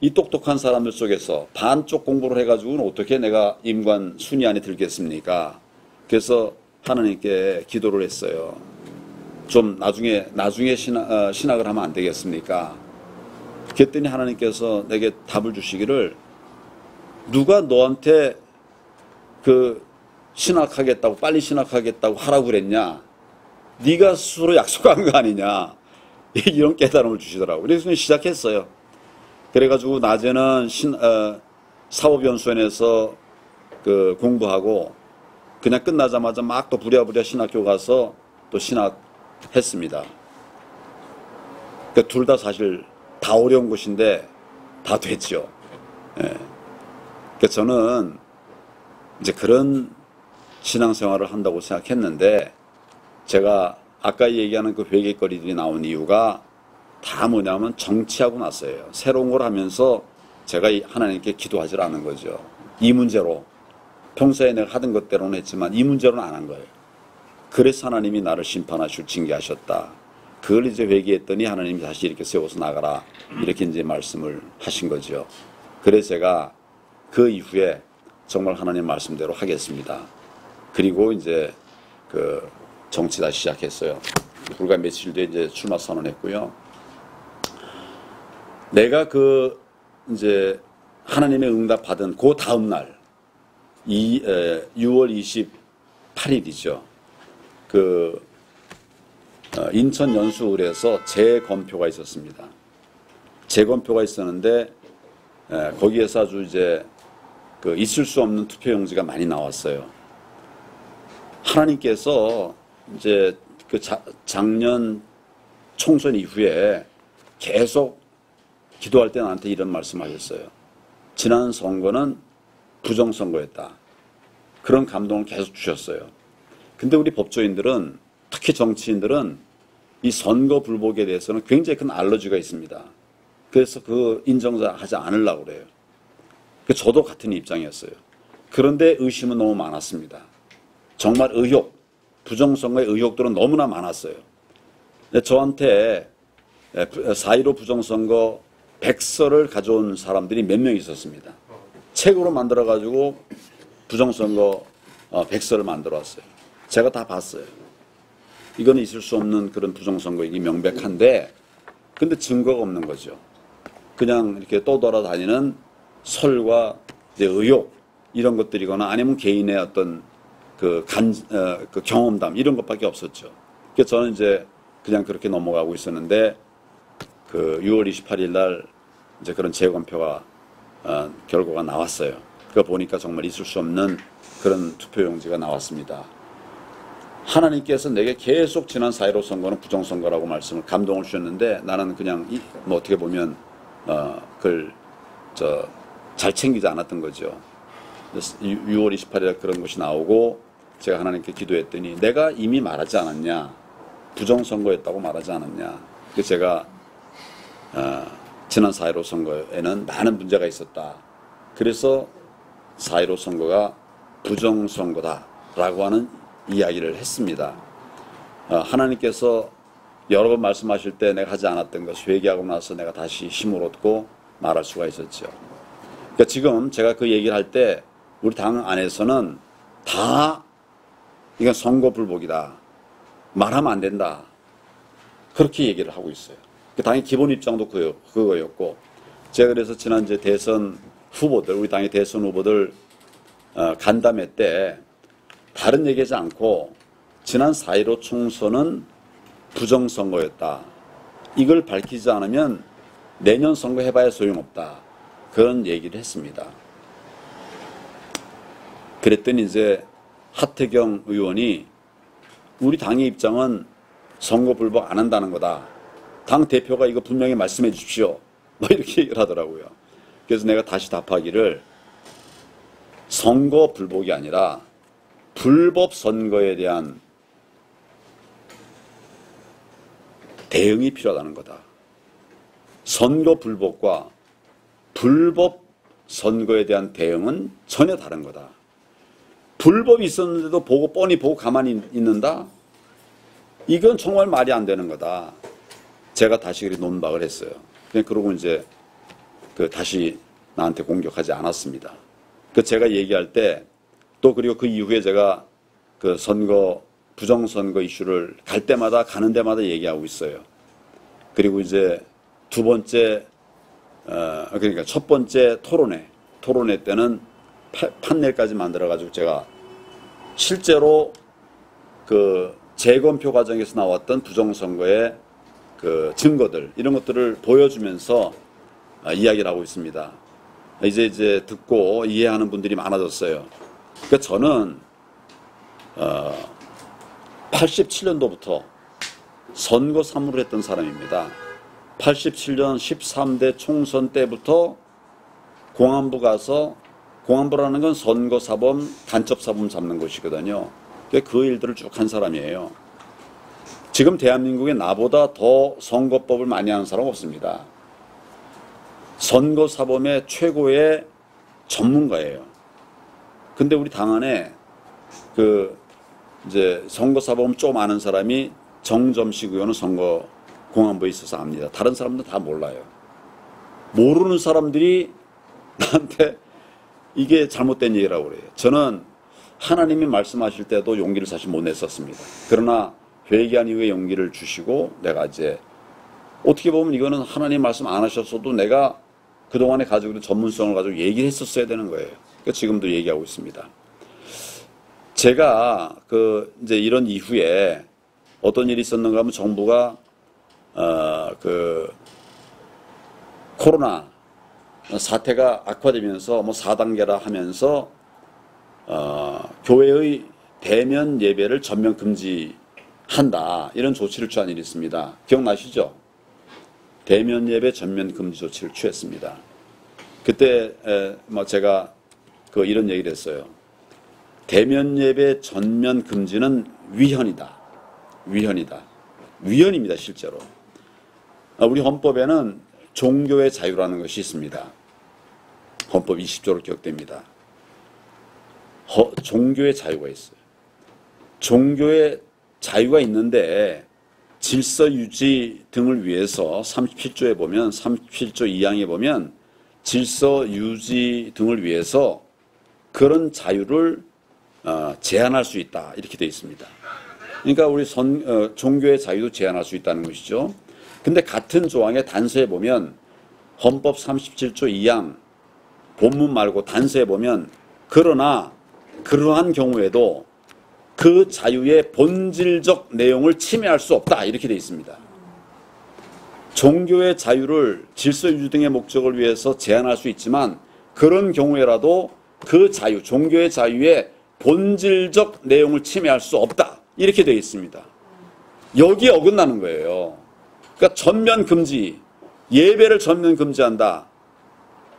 이 똑똑한 사람들 속에서 반쪽 공부를 해가지고는 어떻게 내가 임관 순위 안에 들겠습니까? 그래서 하나님께 기도를 했어요. 좀 나중에 신학을 하면 안 되겠습니까? 그랬더니 하나님께서 내게 답을 주시기를 누가 너한테 그 신학하겠다고 빨리 신학하겠다고 하라고 그랬냐? 네가 스스로 약속한 거 아니냐? 이런 깨달음을 주시더라고요. 그래서 시작했어요. 그래가지고 낮에는 사법연수원에서 그 공부하고 그냥 끝나자마자 막 또 부랴부랴 신학교 가서 또 신학했습니다. 그러니까 둘 다 사실 다 어려운 것인데 다 됐죠. 예. 그러니까 저는 이제 그런 신앙생활을 한다고 생각했는데 제가 아까 얘기하는 그 회개거리들이 나온 이유가 다 뭐냐면 정치하고 났어요. 새로운 걸 하면서 제가 하나님께 기도하지 않은 거죠. 이 문제로 평소에 내가 하던 것대로는 했지만 이 문제로는 안 한 거예요. 그래서 하나님이 나를 심판하시고 징계하셨다. 그걸 이제 회개했더니 하나님이 다시 이렇게 세워서 나가라. 이렇게 이제 말씀을 하신 거죠. 그래서 제가 그 이후에 정말 하나님 말씀대로 하겠습니다. 그리고 이제 그 정치 다시 시작했어요. 불과 며칠 뒤에 이제 출마 선언했고요. 내가 그 이제 하나님의 응답 받은 그 다음 날 6월 28일이죠. 그 인천 연수을에서 재검표가 있었습니다. 재검표가 있었는데 거기에서 아주 이제 그 있을 수 없는 투표용지가 많이 나왔어요. 하나님께서 이제 그 작년 총선 이후에 계속 기도할 때 나한테 이런 말씀하셨어요. 지난 선거는 부정선거였다. 그런 감동을 계속 주셨어요. 근데 우리 법조인들은 특히 정치인들은 이 선거 불복에 대해서는 굉장히 큰 알러지가 있습니다. 그래서 그 인정하지 않으려고 그래요. 저도 같은 입장이었어요. 그런데 의심은 너무 많았습니다. 정말 의혹, 부정선거의 의혹들은 너무나 많았어요. 저한테 4.15 부정선거 백서를 가져온 사람들이 몇 명 있었습니다. 책으로 만들어가지고 부정선거 백서를 만들어 왔어요. 제가 다 봤어요. 이거는 있을 수 없는 그런 부정선거이기 명백한데 근데 증거가 없는 거죠. 그냥 이렇게 떠돌아다니는 설과 이제 의혹 이런 것들이거나 아니면 개인의 어떤 그 경험담 이런 것밖에 없었죠. 그래서 저는 이제 그냥 그렇게 넘어가고 있었는데 그 6월 28일 날 이제 그런 재검표가 결과가 나왔어요. 그거 보니까 정말 있을 수 없는 그런 투표용지가 나왔습니다. 하나님께서 내게 계속 지난 4.15 선거는 부정선거라고 말씀을 감동을 주셨는데 나는 그냥 뭐 어떻게 보면 그걸 잘 챙기지 않았던 거죠. 6월 28일 그런 것이 나오고 제가 하나님께 기도했더니 내가 이미 말하지 않았냐. 부정선거였다고 말하지 않았냐. 그래서 제가 지난 4.15 선거에는 많은 문제가 있었다. 그래서 4.15 선거가 부정선거다라고 하는 이야기를 했습니다. 하나님께서 여러 번 말씀하실 때 내가 하지 않았던 것 회개하고 나서 내가 다시 힘을 얻고 말할 수가 있었죠. 그러니까 지금 제가 그 얘기를 할 때 우리 당 안에서는 다 이건 선거 불복이다. 말하면 안 된다. 그렇게 얘기를 하고 있어요. 당의 기본 입장도 그거였고, 제가 그래서 지난 이제 대선 후보들, 우리 당의 대선 후보들 간담회 때 다른 얘기하지 않고 지난 4.15 총선은 부정선거였다. 이걸 밝히지 않으면 내년 선거 해봐야 소용없다. 그런 얘기를 했습니다. 그랬더니 이제 하태경 의원이 우리 당의 입장은 선거 불복 안 한다는 거다. 당 대표가 이거 분명히 말씀해 주십시오. 뭐 이렇게 얘기를 하더라고요. 그래서 내가 다시 답하기를 선거 불복이 아니라 불법 선거에 대한 대응이 필요하다는 거다. 선거 불복과 불법 선거에 대한 대응은 전혀 다른 거다. 불법이 있었는데도 뻔히 보고 가만히 있는다? 이건 정말 말이 안 되는 거다. 제가 다시 논박을 했어요. 그러고 이제 다시 나한테 공격하지 않았습니다. 제가 얘기할 때 또 그리고 그 이후에 제가 그 선거 부정선거 이슈를 가는 데마다 얘기하고 있어요. 그리고 이제 두 번째 그러니까 첫 번째 토론회 때는 판넬까지 만들어가지고 제가 실제로 그 재검표 과정에서 나왔던 부정선거의 그 증거들 이런 것들을 보여주면서 이야기를 하고 있습니다. 이제 듣고 이해하는 분들이 많아졌어요. 그러니까 저는 87년도부터 선거 사무를 했던 사람입니다. 87년 13대 총선 때부터 공안부 가서, 공안부라는 건 선거사범, 간첩사범 잡는 곳이거든요. 그 일들을 쭉 한 사람이에요. 지금 대한민국에 나보다 더 선거법을 많이 하는 사람 없습니다. 선거사범의 최고의 전문가예요. 근데 우리 당 안에 이제 선거사범 좀 아는 사람이 정점식 의원은 공안부에 있어서 압니다. 다른 사람들은 다 몰라요. 모르는 사람들이 나한테 이게 잘못된 얘기라고 그래요. 저는 하나님이 말씀하실 때도 용기를 사실 못 냈었습니다. 그러나 회개한 이후에 용기를 주시고 내가 이제 어떻게 보면 이거는 하나님 말씀 안 하셨어도 내가 그동안에 가지고 있는 전문성을 가지고 얘기를 했었어야 되는 거예요. 그러니까 지금도 얘기하고 있습니다. 제가 이제 이런 이후에 어떤 일이 있었는가 하면 정부가 코로나 사태가 악화되면서 4단계라 하면서 교회의 대면 예배를 전면 금지한다. 이런 조치를 취한 일이 있습니다. 기억나시죠? 대면 예배 전면 금지 조치를 취했습니다. 그때 제가 이런 얘기를 했어요. 대면 예배 전면 금지는 위헌이다. 위헌입니다, 실제로. 우리 헌법에는 종교의 자유라는 것이 있습니다. 헌법 20조로 기억됩니다. 종교의 자유가 있어요. 종교의 자유가 있는데 질서 유지 등을 위해서 37조에 보면 37조 2항에 보면 질서 유지 등을 위해서 그런 자유를 제한할 수 있다. 이렇게 되어 있습니다. 그러니까 우리 종교의 자유도 제한할 수 있다는 것이죠. 근데 같은 조항의 단서에 보면 헌법 37조 2항 본문 말고 단서에 보면 그러나 그러한 경우에도 그 자유의 본질적 내용을 침해할 수 없다. 이렇게 되어 있습니다. 종교의 자유를 질서 유지 등의 목적을 위해서 제한할 수 있지만 그런 경우에라도 그 자유, 종교의 자유의 본질적 내용을 침해할 수 없다. 이렇게 되어 있습니다. 여기에 어긋나는 거예요. 그러니까 전면 금지, 예배를 전면 금지한다.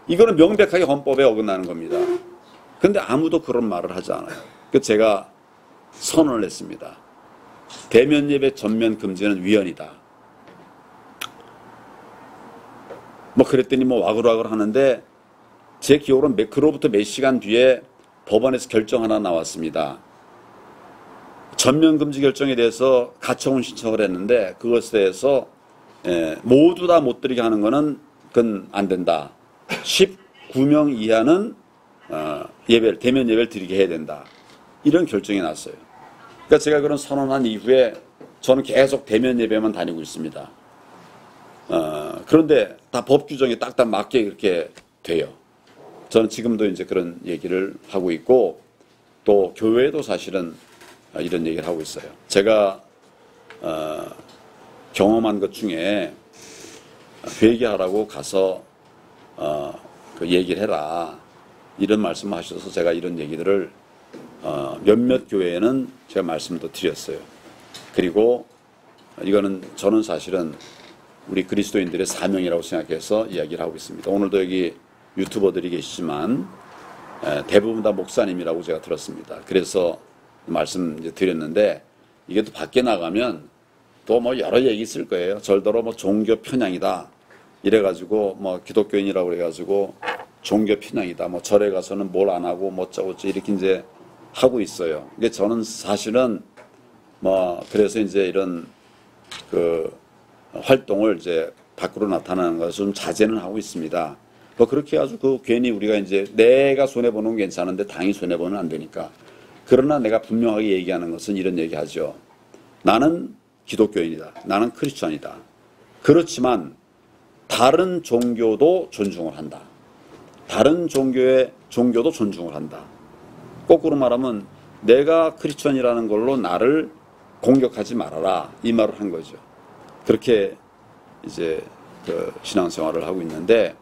이거는 명백하게 헌법에 어긋나는 겁니다. 그런데 아무도 그런 말을 하지 않아요. 그래서 제가 선언을 했습니다. 대면 예배 전면 금지는 위헌이다. 그랬더니 와글와글 하는데 제 기억으로는 그로부터 몇 시간 뒤에 법원에서 결정 하나 나왔습니다. 전면 금지 결정에 대해서 가처분 신청을 했는데 그것에 대해서 모두 다 못 들이게 하는 거는 그건 안 된다. 9명 이하는 예배를, 대면 예배를 드리게 해야 된다. 이런 결정이 났어요. 그러니까 제가 그런 선언한 이후에 저는 계속 대면 예배만 다니고 있습니다. 그런데 다 법 규정에 딱딱 맞게 그렇게 돼요. 저는 지금도 이제 그런 얘기를 하고 있고, 또 교회도 사실은 이런 얘기를 하고 있어요. 제가 경험한 것 중에 회개하라고 가서 그 얘기를 해라, 이런 말씀을 하셔서 제가 이런 얘기들을 몇몇 교회에는 제가 말씀도 드렸어요. 그리고 이거는 저는 사실은 우리 그리스도인들의 사명이라고 생각해서 이야기를 하고 있습니다. 오늘도 여기 유튜버들이 계시지만 대부분 다 목사님이라고 제가 들었습니다. 그래서 말씀 이제 드렸는데, 이게 또 밖에 나가면 또 뭐 여러 얘기 있을 거예요. 절대로 뭐 종교 편향이다 이래가지고, 뭐 기독교인이라고 그래가지고 종교 편향이다, 뭐 절에 가서는 뭘 안 하고 뭐 어쩌고저쩌고 이렇게 이제 하고 있어요. 근데 저는 사실은 뭐 그래서 이제 이런 그 활동을 이제 밖으로 나타나는 것을 좀 자제는 하고 있습니다. 뭐 그렇게 해가지고 괜히 우리가 이제 내가 손해보는 건 괜찮은데 당이 손해보면 안 되니까. 그러나 내가 분명하게 얘기하는 것은 이런 얘기하죠. 나는 기독교인이다. 나는 크리스천이다. 그렇지만 다른 종교도 존중을 한다. 다른 종교도 존중을 한다. 거꾸로 말하면 내가 크리스천이라는 걸로 나를 공격하지 말아라, 이 말을 한 거죠. 그렇게 이제 그 신앙생활을 하고 있는데,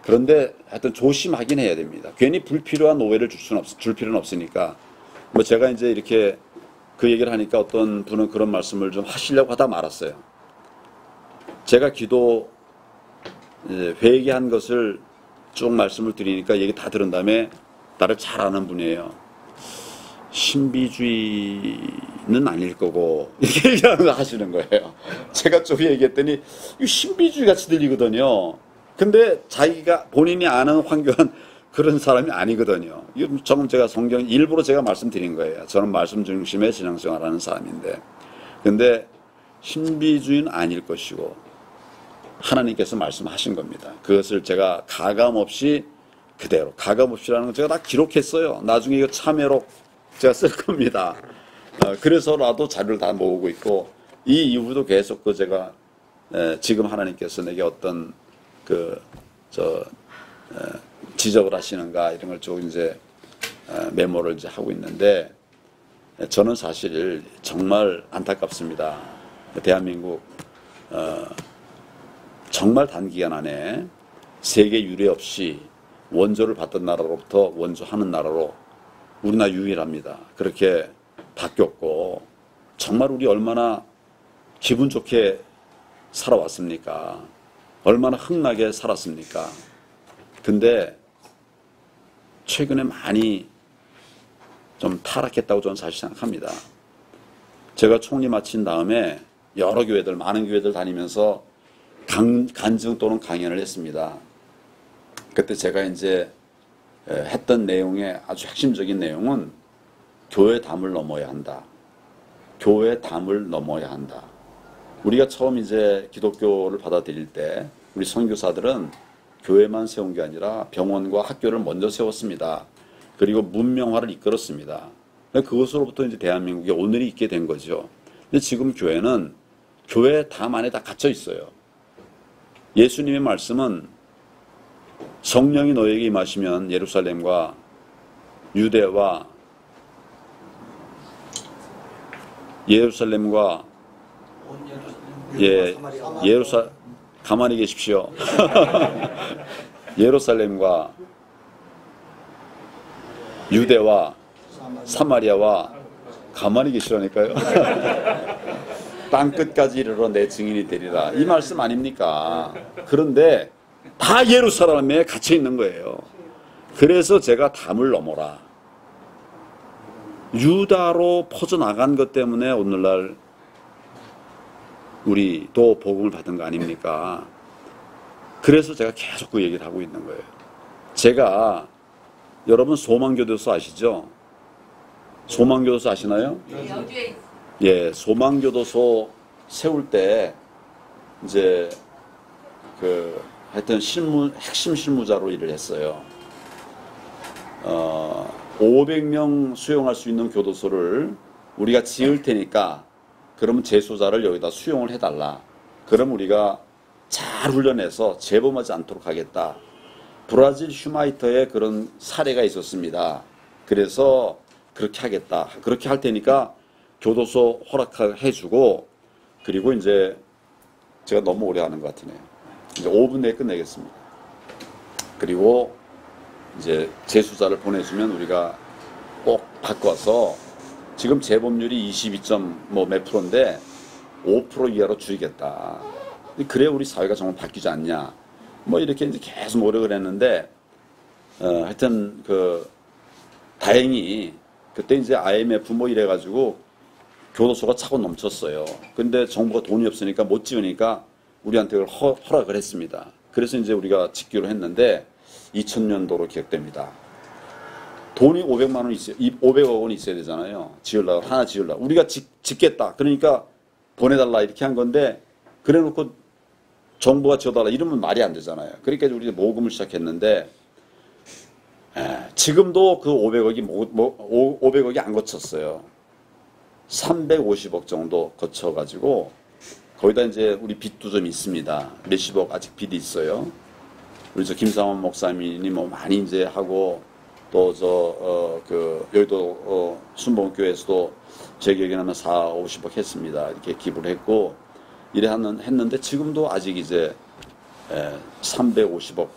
그런데 하여튼 조심하긴 해야 됩니다. 괜히 불필요한 오해를 줄 필요는 없으니까. 뭐 제가 이제 이렇게 그 얘기를 하니까 어떤 분은 그런 말씀을 좀 하시려고 하다 말았어요. 제가 기도 회개한 것을 쭉 말씀을 드리니까 얘기 다 들은 다음에 나를 잘 아는 분이에요. 신비주의는 아닐 거고 이렇게 하시는 거예요. 제가 좀 얘기했더니 신비주의 같이 들리거든요. 근데 자기가 본인이 아는 황교안 그런 사람이 아니거든요. 조금 제가 성경 일부러 제가 말씀드린 거예요. 저는 말씀 중심의 신앙생활하는 사람인데, 근데 신비주의는 아닐 것이고 하나님께서 말씀하신 겁니다. 그것을 제가 가감없이 그대로, 가감없이라는 건 제가 다 기록했어요. 나중에 이거 참여록 제가 쓸 겁니다. 그래서라도 자료를 다 모으고 있고, 이 이후도 계속 그 제가 지금 하나님께서 내게 어떤 지적을 하시는가 이런 걸 쭉 이제 메모를 이제 하고 있는데, 저는 사실 정말 안타깝습니다. 대한민국 정말 단기간 안에 세계 유례 없이 원조를 받던 나라로부터 원조하는 나라로 우리나라 유일합니다. 그렇게 바뀌었고, 정말 우리 얼마나 기분 좋게 살아왔습니까? 얼마나 흥나게 살았습니까? 근데 최근에 많이 좀 타락했다고 저는 사실 생각합니다. 제가 총리 마친 다음에 여러 교회들, 많은 교회들 다니면서 간증 또는 강연을 했습니다. 그때 제가 이제 했던 내용의 아주 핵심적인 내용은 교회 담을 넘어야 한다. 교회 담을 넘어야 한다. 우리가 처음 이제 기독교를 받아들일 때 우리 선교사들은 교회만 세운 게 아니라 병원과 학교를 먼저 세웠습니다. 그리고 문명화를 이끌었습니다. 그것으로부터 이제 대한민국에 오늘이 있게 된 거죠. 근데 지금 교회는 교회 담 안에 다 갇혀 있어요. 예수님의 말씀은 성령이 너에게 임하시면 예루살렘과 유대와 가만히 계십시오. 예루살렘과 유대와 사마리아와 가만히 계시라니까요. 땅끝까지 이르러 내 증인이 되리라. 이 말씀 아닙니까? 그런데 다 예루살렘에 갇혀 있는 거예요. 그래서 제가 담을 넘어라. 유다로 퍼져나간 것 때문에 오늘날 우리도 복음을 받은 거 아닙니까? 그래서 제가 계속 그 얘기를 하고 있는 거예요. 제가, 여러분 소망교도소 아시죠? 소망교도소 아시나요? 네. 예, 소망교도소 세울 때 이제 하여튼 핵심 실무자로 일을 했어요. 500명 수용할 수 있는 교도소를 우리가 지을 테니까 그러면 재소자를 여기다 수용을 해달라. 그럼 우리가 잘 훈련해서 재범하지 않도록 하겠다. 브라질 슈마이터에 그런 사례가 있었습니다. 그래서 그렇게 하겠다. 그렇게 할 테니까 교도소 허락해주고, 그리고 이제 제가 너무 오래 하는 것 같으네요. 이제 5분 내에 끝내겠습니다. 그리고 이제 재수자를 보내주면 우리가 꼭 바꿔서, 지금 재범률이 22몇 %인데 5% 이하로 줄이겠다. 그래야 우리 사회가 정말 바뀌지 않냐. 뭐 이렇게 이제 계속 노력을 했는데, 하여튼 다행히 그때 이제 IMF 뭐 이래가지고 교도소가 차고 넘쳤어요. 근데 정부가 돈이 없으니까 못 지으니까 우리한테 그걸 허락을 했습니다. 그래서 이제 우리가 짓기로 했는데 2000년도로 기억됩니다. 돈이 500만 원 있어요. 500억 원이 있어야 되잖아요. 하나 지으려고. 우리가 짓겠다. 그러니까 보내달라 이렇게 한 건데, 그래 놓고 정부가 지어달라 이러면 말이 안 되잖아요. 그러니까 우리 모금을 시작했는데, 지금도 그 500억이 안 거쳤어요. 350억 정도 거쳐가지고, 거기다 이제 우리 빚도 좀 있습니다. 몇십억 아직 빚이 있어요. 우리 김상원 목사님이 뭐 많이 이제 하고, 또 여의도 순복음교회에서도 제 기억에는 50억 했습니다. 이렇게 기부를 했고, 했는데 지금도 아직 이제 350억,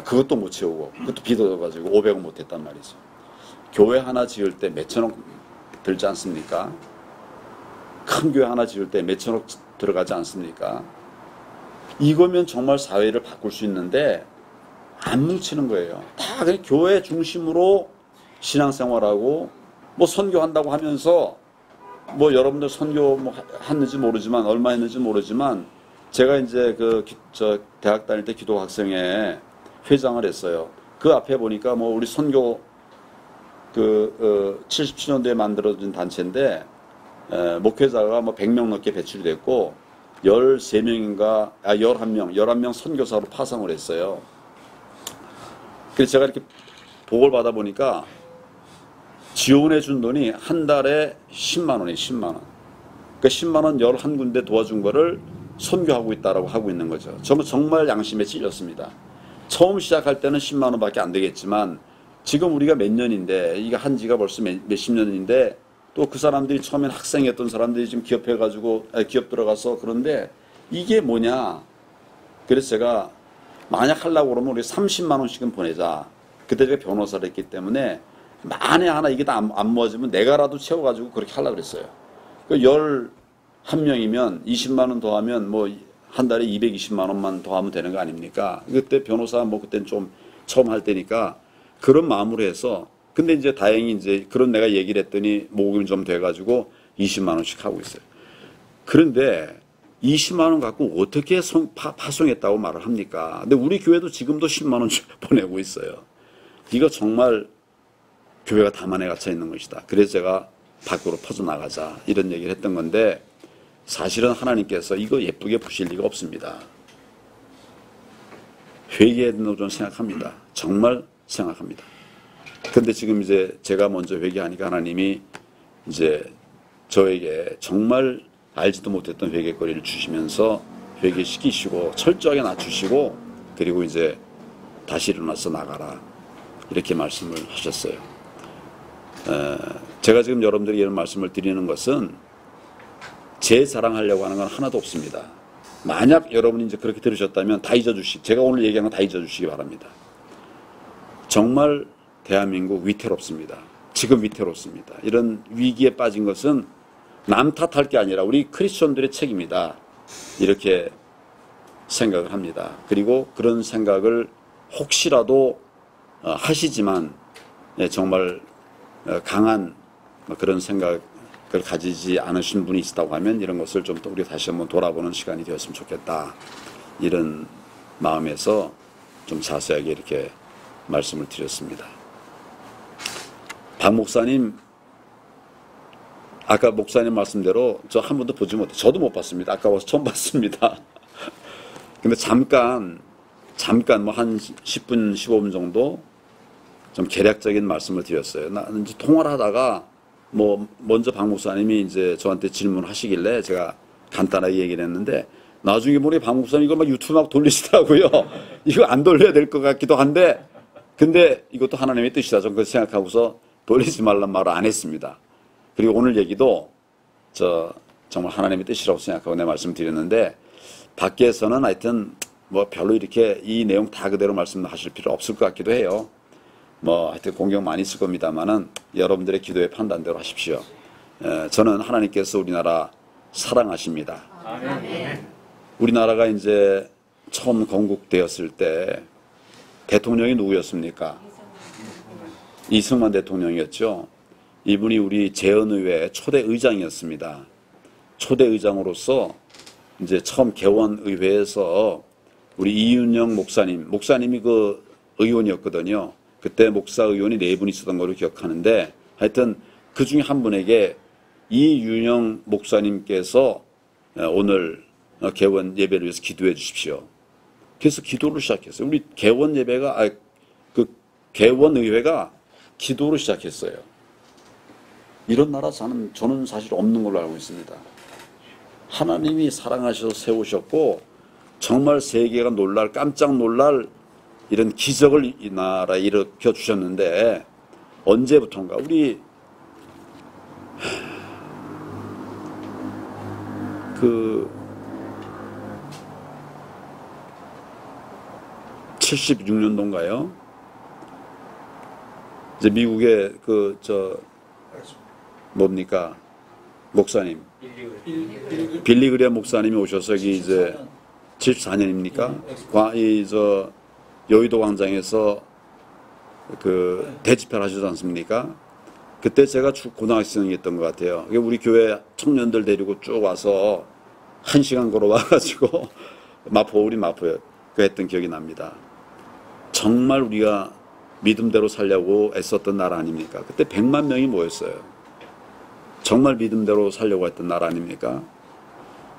그것도 못 채우고, 그것도 빚어가지고 500억 못 했단 말이죠. 교회 하나 지을 때 몇천억 들지 않습니까? 큰 교회 하나 지을 때 몇천억 들어가지 않습니까? 이거면 정말 사회를 바꿀 수 있는데 안 뭉치는 거예요. 다 그냥 교회 중심으로 신앙생활하고 뭐 선교한다고 하면서, 뭐 여러분들 선교 뭐 했는지 모르지만, 얼마 했는지 모르지만, 제가 이제 대학 다닐 때 기도학생회 회장을 했어요. 그 앞에 보니까 뭐 우리 선교 77년도에 만들어진 단체인데, 목회자가 뭐 100명 넘게 배출이 됐고, 11명 선교사로 파송을 했어요. 그래서 제가 이렇게 보고를 받아보니까 지원해 준 돈이 한 달에 10만 원이에요, 10만 원. 그러니까 10만 원 11군데 도와준 거를 선교하고 있다라고 하고 있는 거죠. 저는 정말 양심에 찔렸습니다. 처음 시작할 때는 10만 원밖에 안 되겠지만, 지금 우리가 몇 년인데, 이게 한 지가 벌써 몇십 년인데, 또 그 사람들이 처음엔 학생이었던 사람들이 지금 기업 들어가서, 그런데 이게 뭐냐. 그래서 제가 만약 하려고 그러면 우리 30만 원씩은 보내자. 그때 제가 변호사를 했기 때문에 만에 하나 이게 다 안 모아지면 내가라도 채워가지고 그렇게 하려고 그랬어요. 11명이면 20만 원 더하면 뭐 한 달에 220만 원만 더하면 되는 거 아닙니까? 그때 변호사 뭐 그때는 좀 처음 할 때니까 그런 마음으로 해서, 근데 이제 다행히 이제 그런 내가 얘기를 했더니 모금이 좀 돼가지고 20만 원씩 하고 있어요. 그런데 20만 원 갖고 어떻게 파송했다고 말을 합니까? 근데 우리 교회도 지금도 10만 원 보내고 있어요. 이거 정말 교회가 다만에 갇혀 있는 것이다. 그래서 제가 밖으로 퍼져나가자 이런 얘기를 했던 건데, 사실은 하나님께서 이거 예쁘게 보실 리가 없습니다. 회개해야 된다고 저는 생각합니다. 정말 생각합니다. 근데 지금 이제 제가 먼저 회개하니까 하나님이 이제 저에게 정말 알지도 못했던 회개거리를 주시면서 회개시키시고 철저하게 낮추시고, 그리고 이제 다시 일어나서 나가라 이렇게 말씀을 하셨어요. 제가 지금 여러분들이 이런 말씀을 드리는 것은 제 자랑하려고 하는 건 하나도 없습니다. 만약 여러분이 이제 그렇게 들으셨다면 제가 오늘 얘기한 건 다 잊어주시기 바랍니다. 정말 대한민국 위태롭습니다. 지금 위태롭습니다. 이런 위기에 빠진 것은 남 탓할 게 아니라 우리 크리스천들의 책임이다. 이렇게 생각을 합니다. 그리고 그런 생각을 혹시라도 하시지만 정말 강한 그런 생각을 가지지 않으신 분이 있다고 하면 이런 것을 좀 우리 다시 한번 돌아보는 시간이 되었으면 좋겠다. 이런 마음에서 좀 자세하게 이렇게 말씀을 드렸습니다. 박 목사님, 아까 목사님 말씀대로 저 한 번도 보지 못해. 저도 못 봤습니다. 아까 와서 처음 봤습니다. 근데 잠깐 뭐 한 10분, 15분 정도 좀 개략적인 말씀을 드렸어요. 나는 이제 통화를 하다가 뭐 먼저 박 목사님이 이제 저한테 질문하시길래 제가 간단하게 얘기를 했는데 나중에 보니 박 목사님 이거 막 유튜브 막 돌리시더라고요. 이거 안 돌려야 될 것 같기도 한데 근데 이것도 하나님의 뜻이다. 좀 그렇게 생각하고서 돌리지 말란 말을 안 했습니다. 그리고 오늘 얘기도 정말 하나님의 뜻이라고 생각하고 내 말씀 드렸는데 밖에서는 하여튼 뭐 별로 이렇게 이 내용 다 그대로 말씀하실 필요 없을 것 같기도 해요. 뭐 하여튼 공경 많이 있을 겁니다만은 여러분들의 기도의 판단대로 하십시오. 저는 하나님께서 우리나라 사랑하십니다. 아멘. 우리나라가 이제 처음 건국되었을 때 대통령이 누구였습니까? 이승만 대통령이었죠. 이분이 우리 재헌의회 초대 의장이었습니다. 초대 의장으로서 이제 처음 개원의회에서 우리 이윤영 목사님이 그 의원이었거든요. 그때 목사 의원이 4분 있었던 걸로 기억하는데 하여튼 그 중에 한 분에게 이윤영 목사님께서 오늘 개원 예배를 위해서 기도해 주십시오. 그래서 기도를 시작했어요. 우리 개원 예배가 그 개원 의회가 기도로 시작했어요. 이런 나라 저는 사실 없는 걸로 알고 있습니다. 하나님이 사랑하셔서 세우셨고 정말 세계가 깜짝 놀랄 이런 기적을 이 나라에 일으켜 주셨는데 언제부턴가 우리 그 76년도인가요? 이제 미국의 뭡니까? 목사님. 빌리 그레엄 목사님이 오셔서 여기 이제 74년입니까? 여의도 광장에서 그 대집회를 하시지 않습니까? 그때 제가 고등학생이었던 것 같아요. 우리 교회 청년들 데리고 쭉 와서 1시간 걸어와가지고 우리 마포에 그 했던 기억이 납니다. 정말 우리가 믿음대로 살려고 애썼던 나라 아닙니까? 그때 100만 명이 모였어요. 정말 믿음대로 살려고 했던 나라 아닙니까?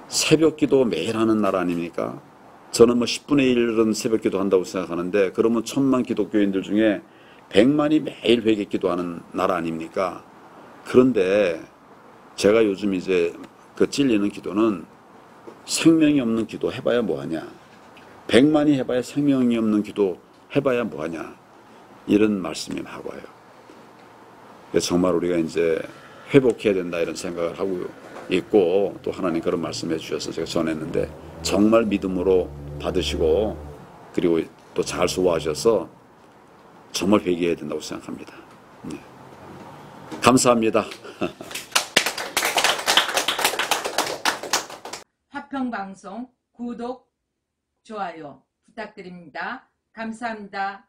새벽 기도 매일 하는 나라 아닙니까? 저는 뭐 10분의 1은 새벽 기도 한다고 생각하는데 그러면 1000만 기독교인들 중에 100만이 매일 회개 기도하는 나라 아닙니까? 그런데 제가 요즘 이제 그 찔리는 기도는 생명이 없는 기도 해봐야 뭐하냐? 100만이 해봐야 생명이 없는 기도 해봐야 뭐하냐? 이런 말씀이 막 와요. 정말 우리가 이제 회복해야 된다 이런 생각을 하고 있고 또 하나님 그런 말씀해 주셔서 제가 전했는데 정말 믿음으로 받으시고 그리고 또 잘 소화하셔서 정말 회개해야 된다고 생각합니다. 네. 감사합니다. 화평방송 구독, 좋아요 부탁드립니다. 감사합니다.